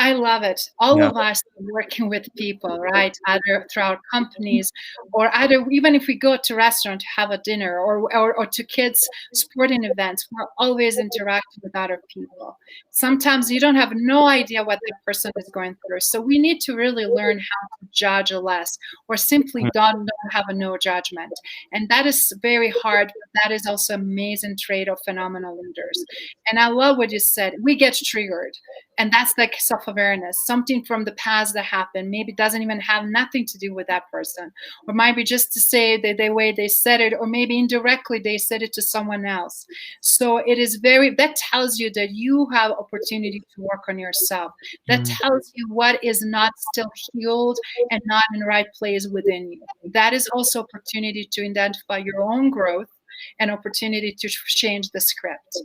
I love it. All of us are working with people, right? Either through our companies, or either even if we go to a restaurant to have a dinner, or to kids' sporting events, we're always interacting with other people. Sometimes you don't have no idea what that person is going through. So we need to really learn how to judge less, or simply don't have a no judgment. And that is very hard, but that is also amazing trait of phenomenal leaders. And I love what you said. We get triggered. And that's like self-awareness, something from the past that happened, maybe doesn't even have nothing to do with that person, or maybe just to say the way they said it, or maybe indirectly they said it to someone else. So it is that tells you that you have opportunity to work on yourself. That tells you what is not still healed and not in the right place within you. That is also opportunity to identify your own growth and opportunity to change the script.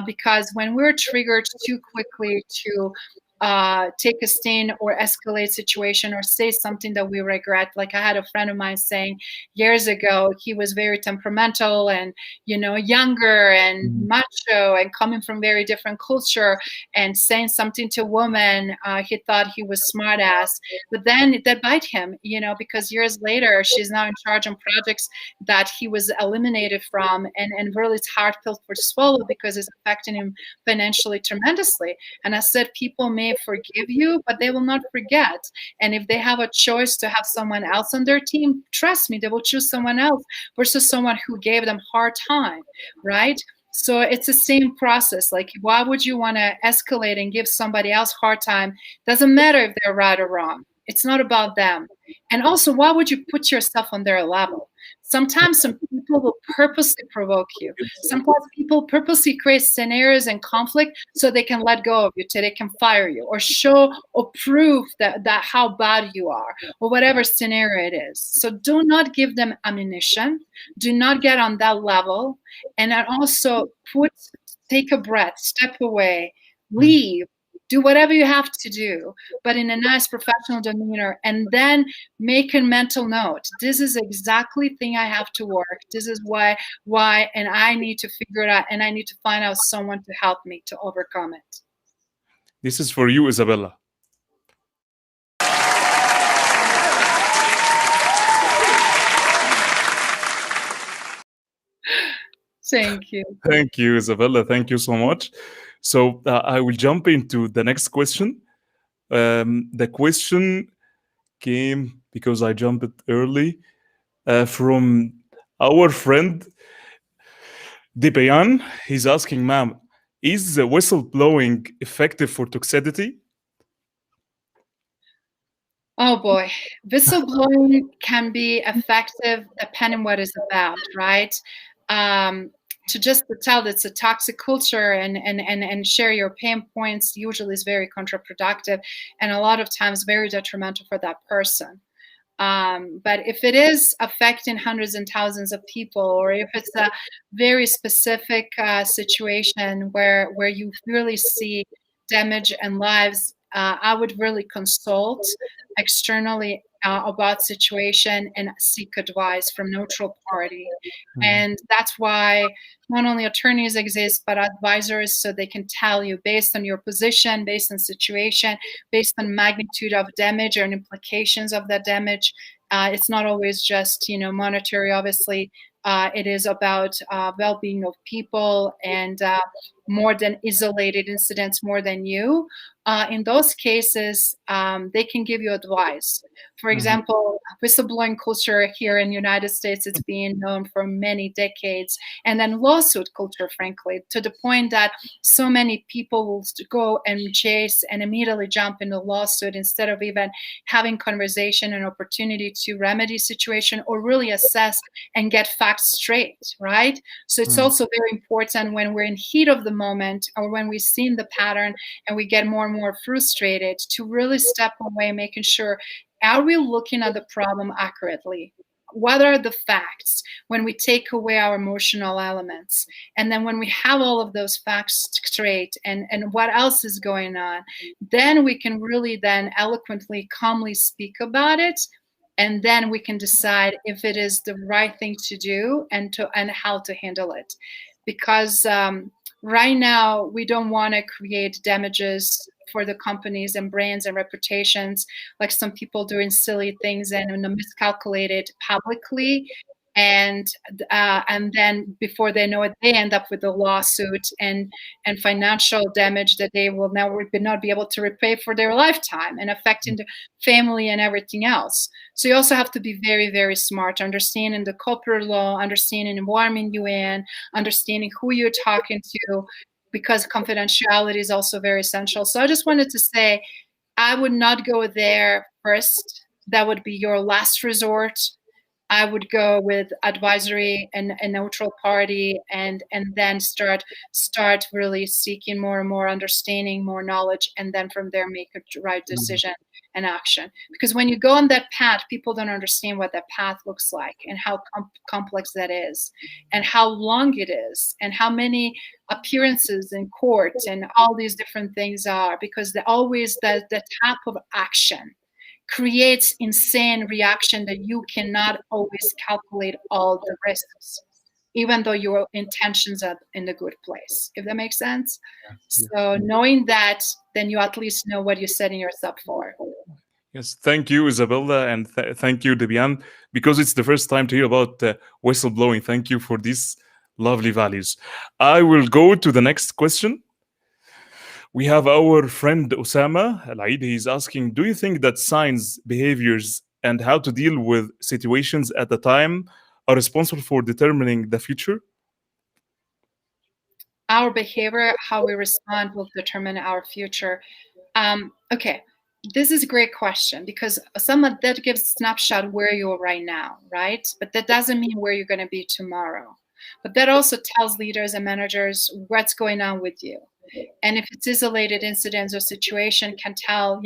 Because when we're triggered too quickly to take a stand or escalate situation or say something that we regret, like I had a friend of mine saying years ago, he was very temperamental and younger and macho and coming from very different culture, and saying something to a woman, he thought he was smart ass, but then that bite him, because years later she's now in charge on projects that he was eliminated from, and really it's hard pill for to swallow because it's affecting him financially tremendously. And I said, people may forgive you, but they will not forget. And if they have a choice to have someone else on their team, trust me, they will choose someone else versus someone who gave them hard time, right? So it's the same process. Like, why would you want to escalate and give somebody else hard time? Doesn't matter if they're right or wrong. It's not about them. And also, why would you put yourself on their level? Sometimes some people will purposely provoke you. Sometimes people purposely create scenarios and conflict so they can let go of you, so they can fire you, or show or prove that how bad you are, or whatever scenario it is. So do not give them ammunition. Do not get on that level. And then also take a breath, step away, leave. Do whatever you have to do, but in a nice professional demeanor, and then make a mental note. This is exactly the thing I have to work. This is why, and I need to figure it out, and I need to find out someone to help me to overcome it. This is for you, Isabella. Thank you. Thank you, Isabella. Thank you so much. So I will jump into the next question. The question came because I jumped early from our friend Dipayan. He's asking, ma'am, is the whistleblowing effective for toxicity? Oh boy, whistleblowing can be effective depending what it's about, right? To tell that it's a toxic culture and share your pain points usually is very counterproductive, and a lot of times very detrimental for that person. But if it is affecting hundreds and thousands of people, or if it's a very specific situation where you really see damage and lives, I would really consult externally about situation and seek advice from neutral party. And that's why not only attorneys exist, but advisors, so they can tell you based on your position, based on situation, based on magnitude of damage and implications of that damage. It's not always just, monetary, obviously. It is about well-being of people, and more than isolated incidents, more than you. In those cases, they can give you advice. For example, whistleblowing culture here in the United States, it's been known for many decades. And then lawsuit culture, frankly, to the point that so many people will go and chase and immediately jump into lawsuit instead of even having conversation and opportunity to remedy situation or really assess and get facts straight, right? So it's also very important when we're in heat of the moment, or when we've seen the pattern and we get more and more frustrated, to really step away, making sure, are we looking at the problem accurately? What are the facts when we take away our emotional elements? And then when we have all of those facts straight, and what else is going on, then we can really then eloquently, calmly speak about it. And then we can decide if it is the right thing to do, and how to handle it. Because right now, we don't want to create damages for the companies and brands and reputations, like some people doing silly things and miscalculated publicly, and then before they know it, they end up with a lawsuit and financial damage that they will now not be able to repay for their lifetime, and affecting the family and everything else. So you also have to be very, very smart, understanding the corporate law, understanding the environment you're in, understanding who you're talking to, because confidentiality is also very essential. So I just wanted to say, I would not go there first. That would be your last resort. I would go with advisory and a neutral party, and then start really seeking more and more understanding, more knowledge, and then from there make a right decision and action. Because when you go on that path, people don't understand what that path looks like, and how complex that is, and how long it is, and how many appearances in court and all these different things are, because always the type of action creates insane reaction that you cannot always calculate all the risks, even though your intentions are in the good place, if that makes sense. So knowing that, then you at least know what you're setting yourself for. Yes, thank you, Isabella, and thank you, Debian, because it's the first time to hear about whistleblowing. Thank you for these lovely values. I will go to the next question. We have our friend Osama Al-Aid. He's asking, do you think that signs, behaviors, and how to deal with situations at the time are responsible for determining the future? Our behavior, how we respond, will determine our future. Okay, this is a great question, because that gives a snapshot where you are right now, right? But that doesn't mean where you're going to be tomorrow. But that also tells leaders and managers what's going on with you. And if it's isolated incidents or situation, can tell,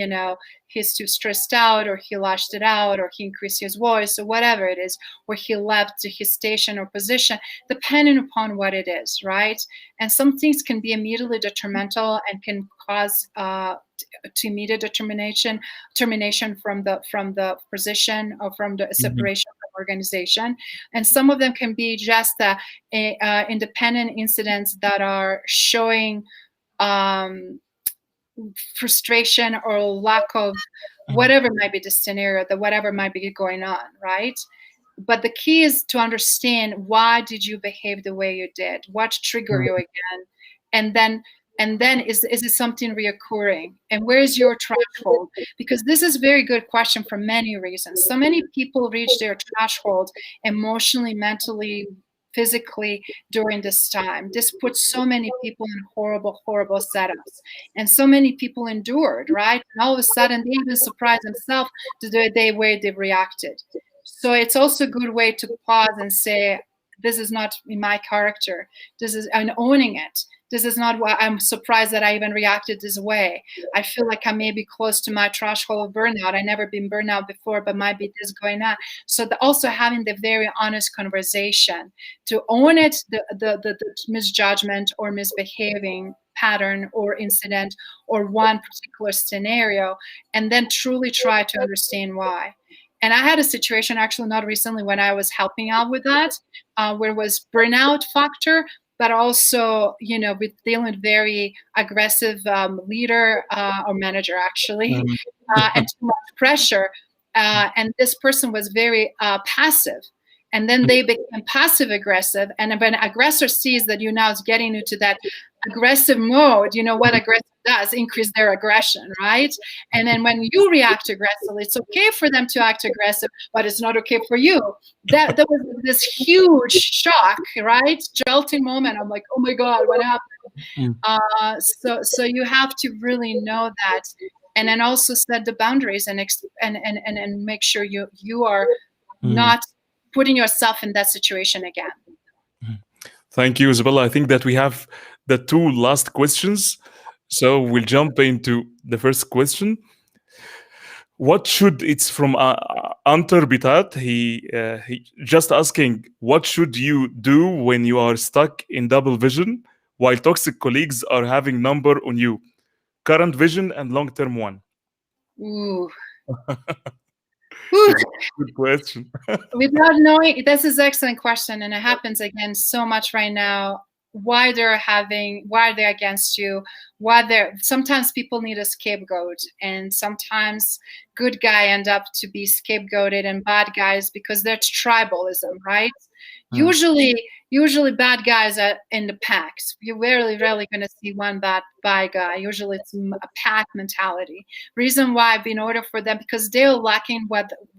he's too stressed out, or he lashed it out, or he increased his voice, or whatever it is, or he left his station or position, depending upon what it is, right? And some things can be immediately detrimental and can cause to immediate termination from the position, or from the separation from organization. And some of them can be just independent incidents that are showing frustration or lack of whatever might be the scenario, that whatever might be going on, right? But the key is to understand, why did you behave the way you did? What triggered you again? And then is it something reoccurring? And where is your threshold? Because this is a very good question for many reasons. So many people reach their threshold emotionally, mentally, physically during this time. This puts so many people in horrible, horrible setups. And so many people endured, right? And all of a sudden, they even surprise themselves the way they reacted. So it's also a good way to pause and say, this is not in my character. And owning it. This is not why I'm surprised that I even reacted this way. I feel like I may be close to my threshold of burnout. I never been burnout before, but might be this going on. So also having the very honest conversation to own it, the misjudgment or misbehaving pattern or incident or one particular scenario, and then truly try to understand why. And I had a situation actually not recently when I was helping out with that, where it was burnout factor, but also, with dealing with very aggressive leader or manager actually, and too much pressure. And this person was very passive. And then they became passive aggressive. And when an aggressor sees that you're now getting into that aggressive mode, what aggressive does, increase their aggression, right? And then when you react aggressively, it's okay for them to act aggressive, but it's not okay for you. That was this huge shock, right? Jolting moment. I'm like, oh my God, what happened? So you have to really know that, and then also set the boundaries and make sure you are not putting yourself in that situation again. Thank you, Isabella. I think that we have the two last questions. So we'll jump into the first question. It's from Antar Bitat. He just asking, what should you do when you are stuck in double vision while toxic colleagues are having number on you? Current vision and long-term one. Ooh. Good question. Without knowing, this is an excellent question, and it happens again so much right now. Why they're against you? Sometimes people need a scapegoat, and sometimes good guy end up to be scapegoated and bad guys because that's tribalism, right? Usually bad guys are in the packs. You're rarely going to see one bad guy. Usually it's a pack mentality. Reason why, in order for them, because they're lacking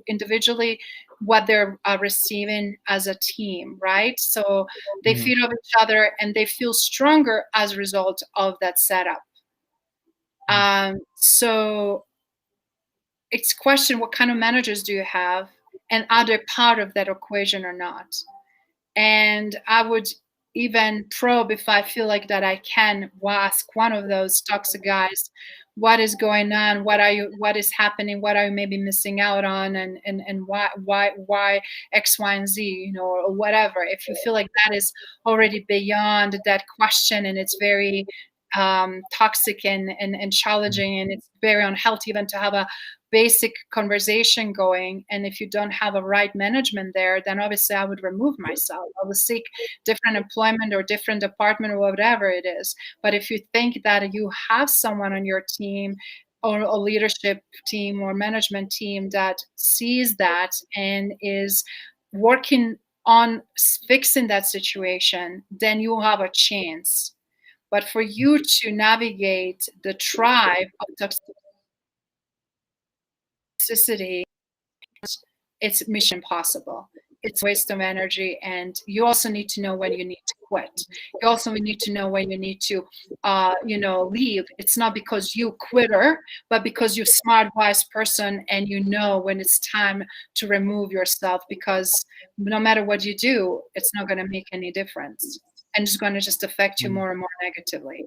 individually what they're receiving as a team, right? So they feed off each other and they feel stronger as a result of that setup. So it's a question, what kind of managers do you have, and are they part of that equation or not? And I would even probe if I feel like that I can ask one of those toxic guys, what is going on? What is happening? What are you maybe missing out on? And why X, Y, and Z, or whatever. If you feel like that is already beyond that question and it's very toxic and challenging, and it's very unhealthy even to have a basic conversation going, and if you don't have a right management there, then obviously I would remove myself. I would seek different employment or different department or whatever it is. But if you think that you have someone on your team or a leadership team or management team that sees that and is working on fixing that situation, then you have a chance. But for you to navigate the tribe of toxicity, it's mission impossible. It's a waste of energy, and you also need to know when you need to quit. You also need to know when you need to, leave. It's not because you quitter, but because you're a smart, wise person, and you know when it's time to remove yourself. Because no matter what you do, it's not going to make any difference, and it's going to just affect you more and more negatively.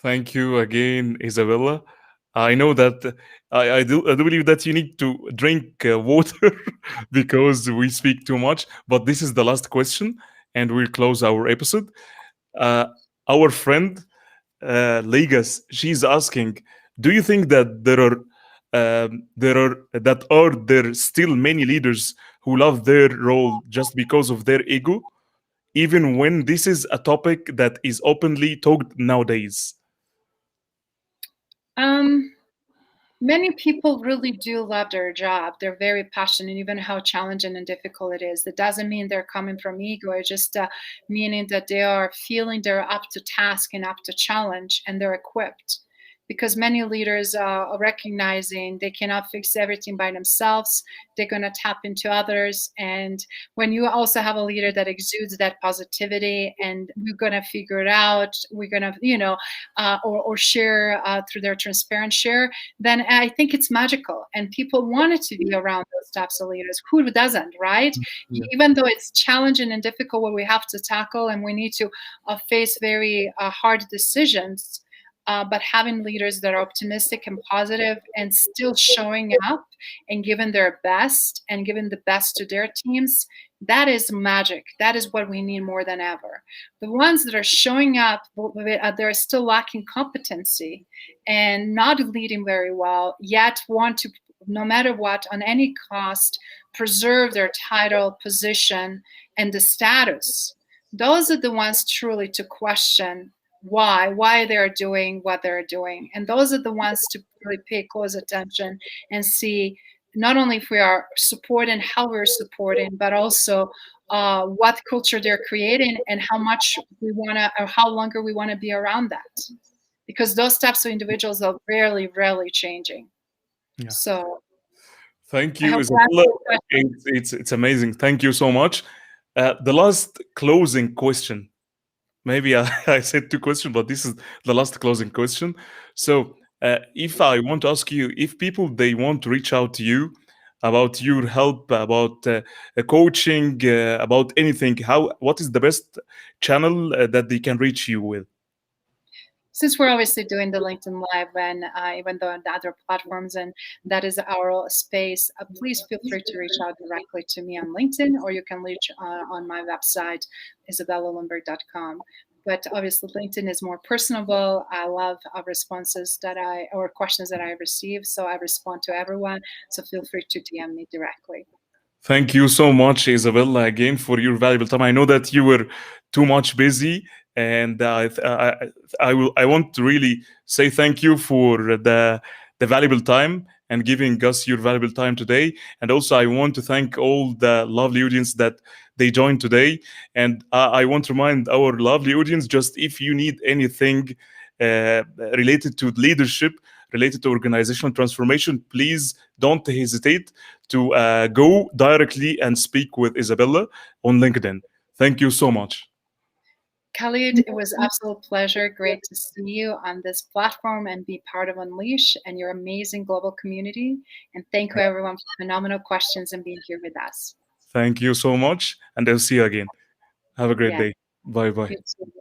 Thank you again, Isabella. I know that I do believe that you need to drink water because we speak too much. But this is the last question, and we'll close our episode. Our friend Legas, she's asking, do you think that there still many leaders who love their role just because of their ego, even when this is a topic that is openly talked nowadays? Many people really do love their job. They're very passionate, even how challenging and difficult it is. That doesn't mean they're coming from ego. It's just meaning that they are feeling they're up to task and up to challenge, and they're equipped because many leaders are recognizing they cannot fix everything by themselves. They're going to tap into others. And when you also have a leader that exudes that positivity and we're going to figure it out, we're going to, or share through their transparent share, then I think it's magical. And people wanted to be around those types of leaders. Who doesn't, right? Yeah. Even though it's challenging and difficult what we have to tackle and we need to face very hard decisions, but having leaders that are optimistic and positive and still showing up and giving their best and giving the best to their teams, that is magic. That is what we need more than ever. The ones that are showing up, they're still lacking competency and not leading very well, yet want to, no matter what, on any cost, preserve their title, position, and the status. Those are the ones truly to question why they're doing what they're doing. And those are the ones to really pay close attention and see not only if we are supporting, how we're supporting, but also what culture they're creating and how much we want to, or how longer we want to be around that. Because those types of individuals are rarely changing. Yeah. So Thank I you, hope Isabella. It's amazing. Thank you so much. The last closing question. Maybe I said two questions, but this is the last closing question. So, if I want to ask you, if people they want to reach out to you about your help, about coaching, about anything, what is the best channel that they can reach you with? Since we're obviously doing the LinkedIn Live and even though the other platforms, and that is our space, please feel free to reach out directly to me on LinkedIn, or you can reach on my website, IZABELALUNDBERG.com. But obviously, LinkedIn is more personable. I love responses or questions that I receive, so I respond to everyone. So feel free to DM me directly. Thank you so much, Isabella, again for your valuable time. I know that you were too much busy, and I want to really say thank you for the valuable time and giving us your valuable time today. And also, I want to thank all the lovely audience that they joined today. And I want to remind our lovely audience, just if you need anything related to leadership, related to organizational transformation, please don't hesitate to go directly and speak with Isabella on LinkedIn. Thank you so much. Khalid, it was absolute pleasure. Great to see you on this platform and be part of Unleash and your amazing global community. And thank you, everyone, for phenomenal questions and being here with us. Thank you so much, and I'll see you again. Have a great Yeah, day. Bye bye. you too.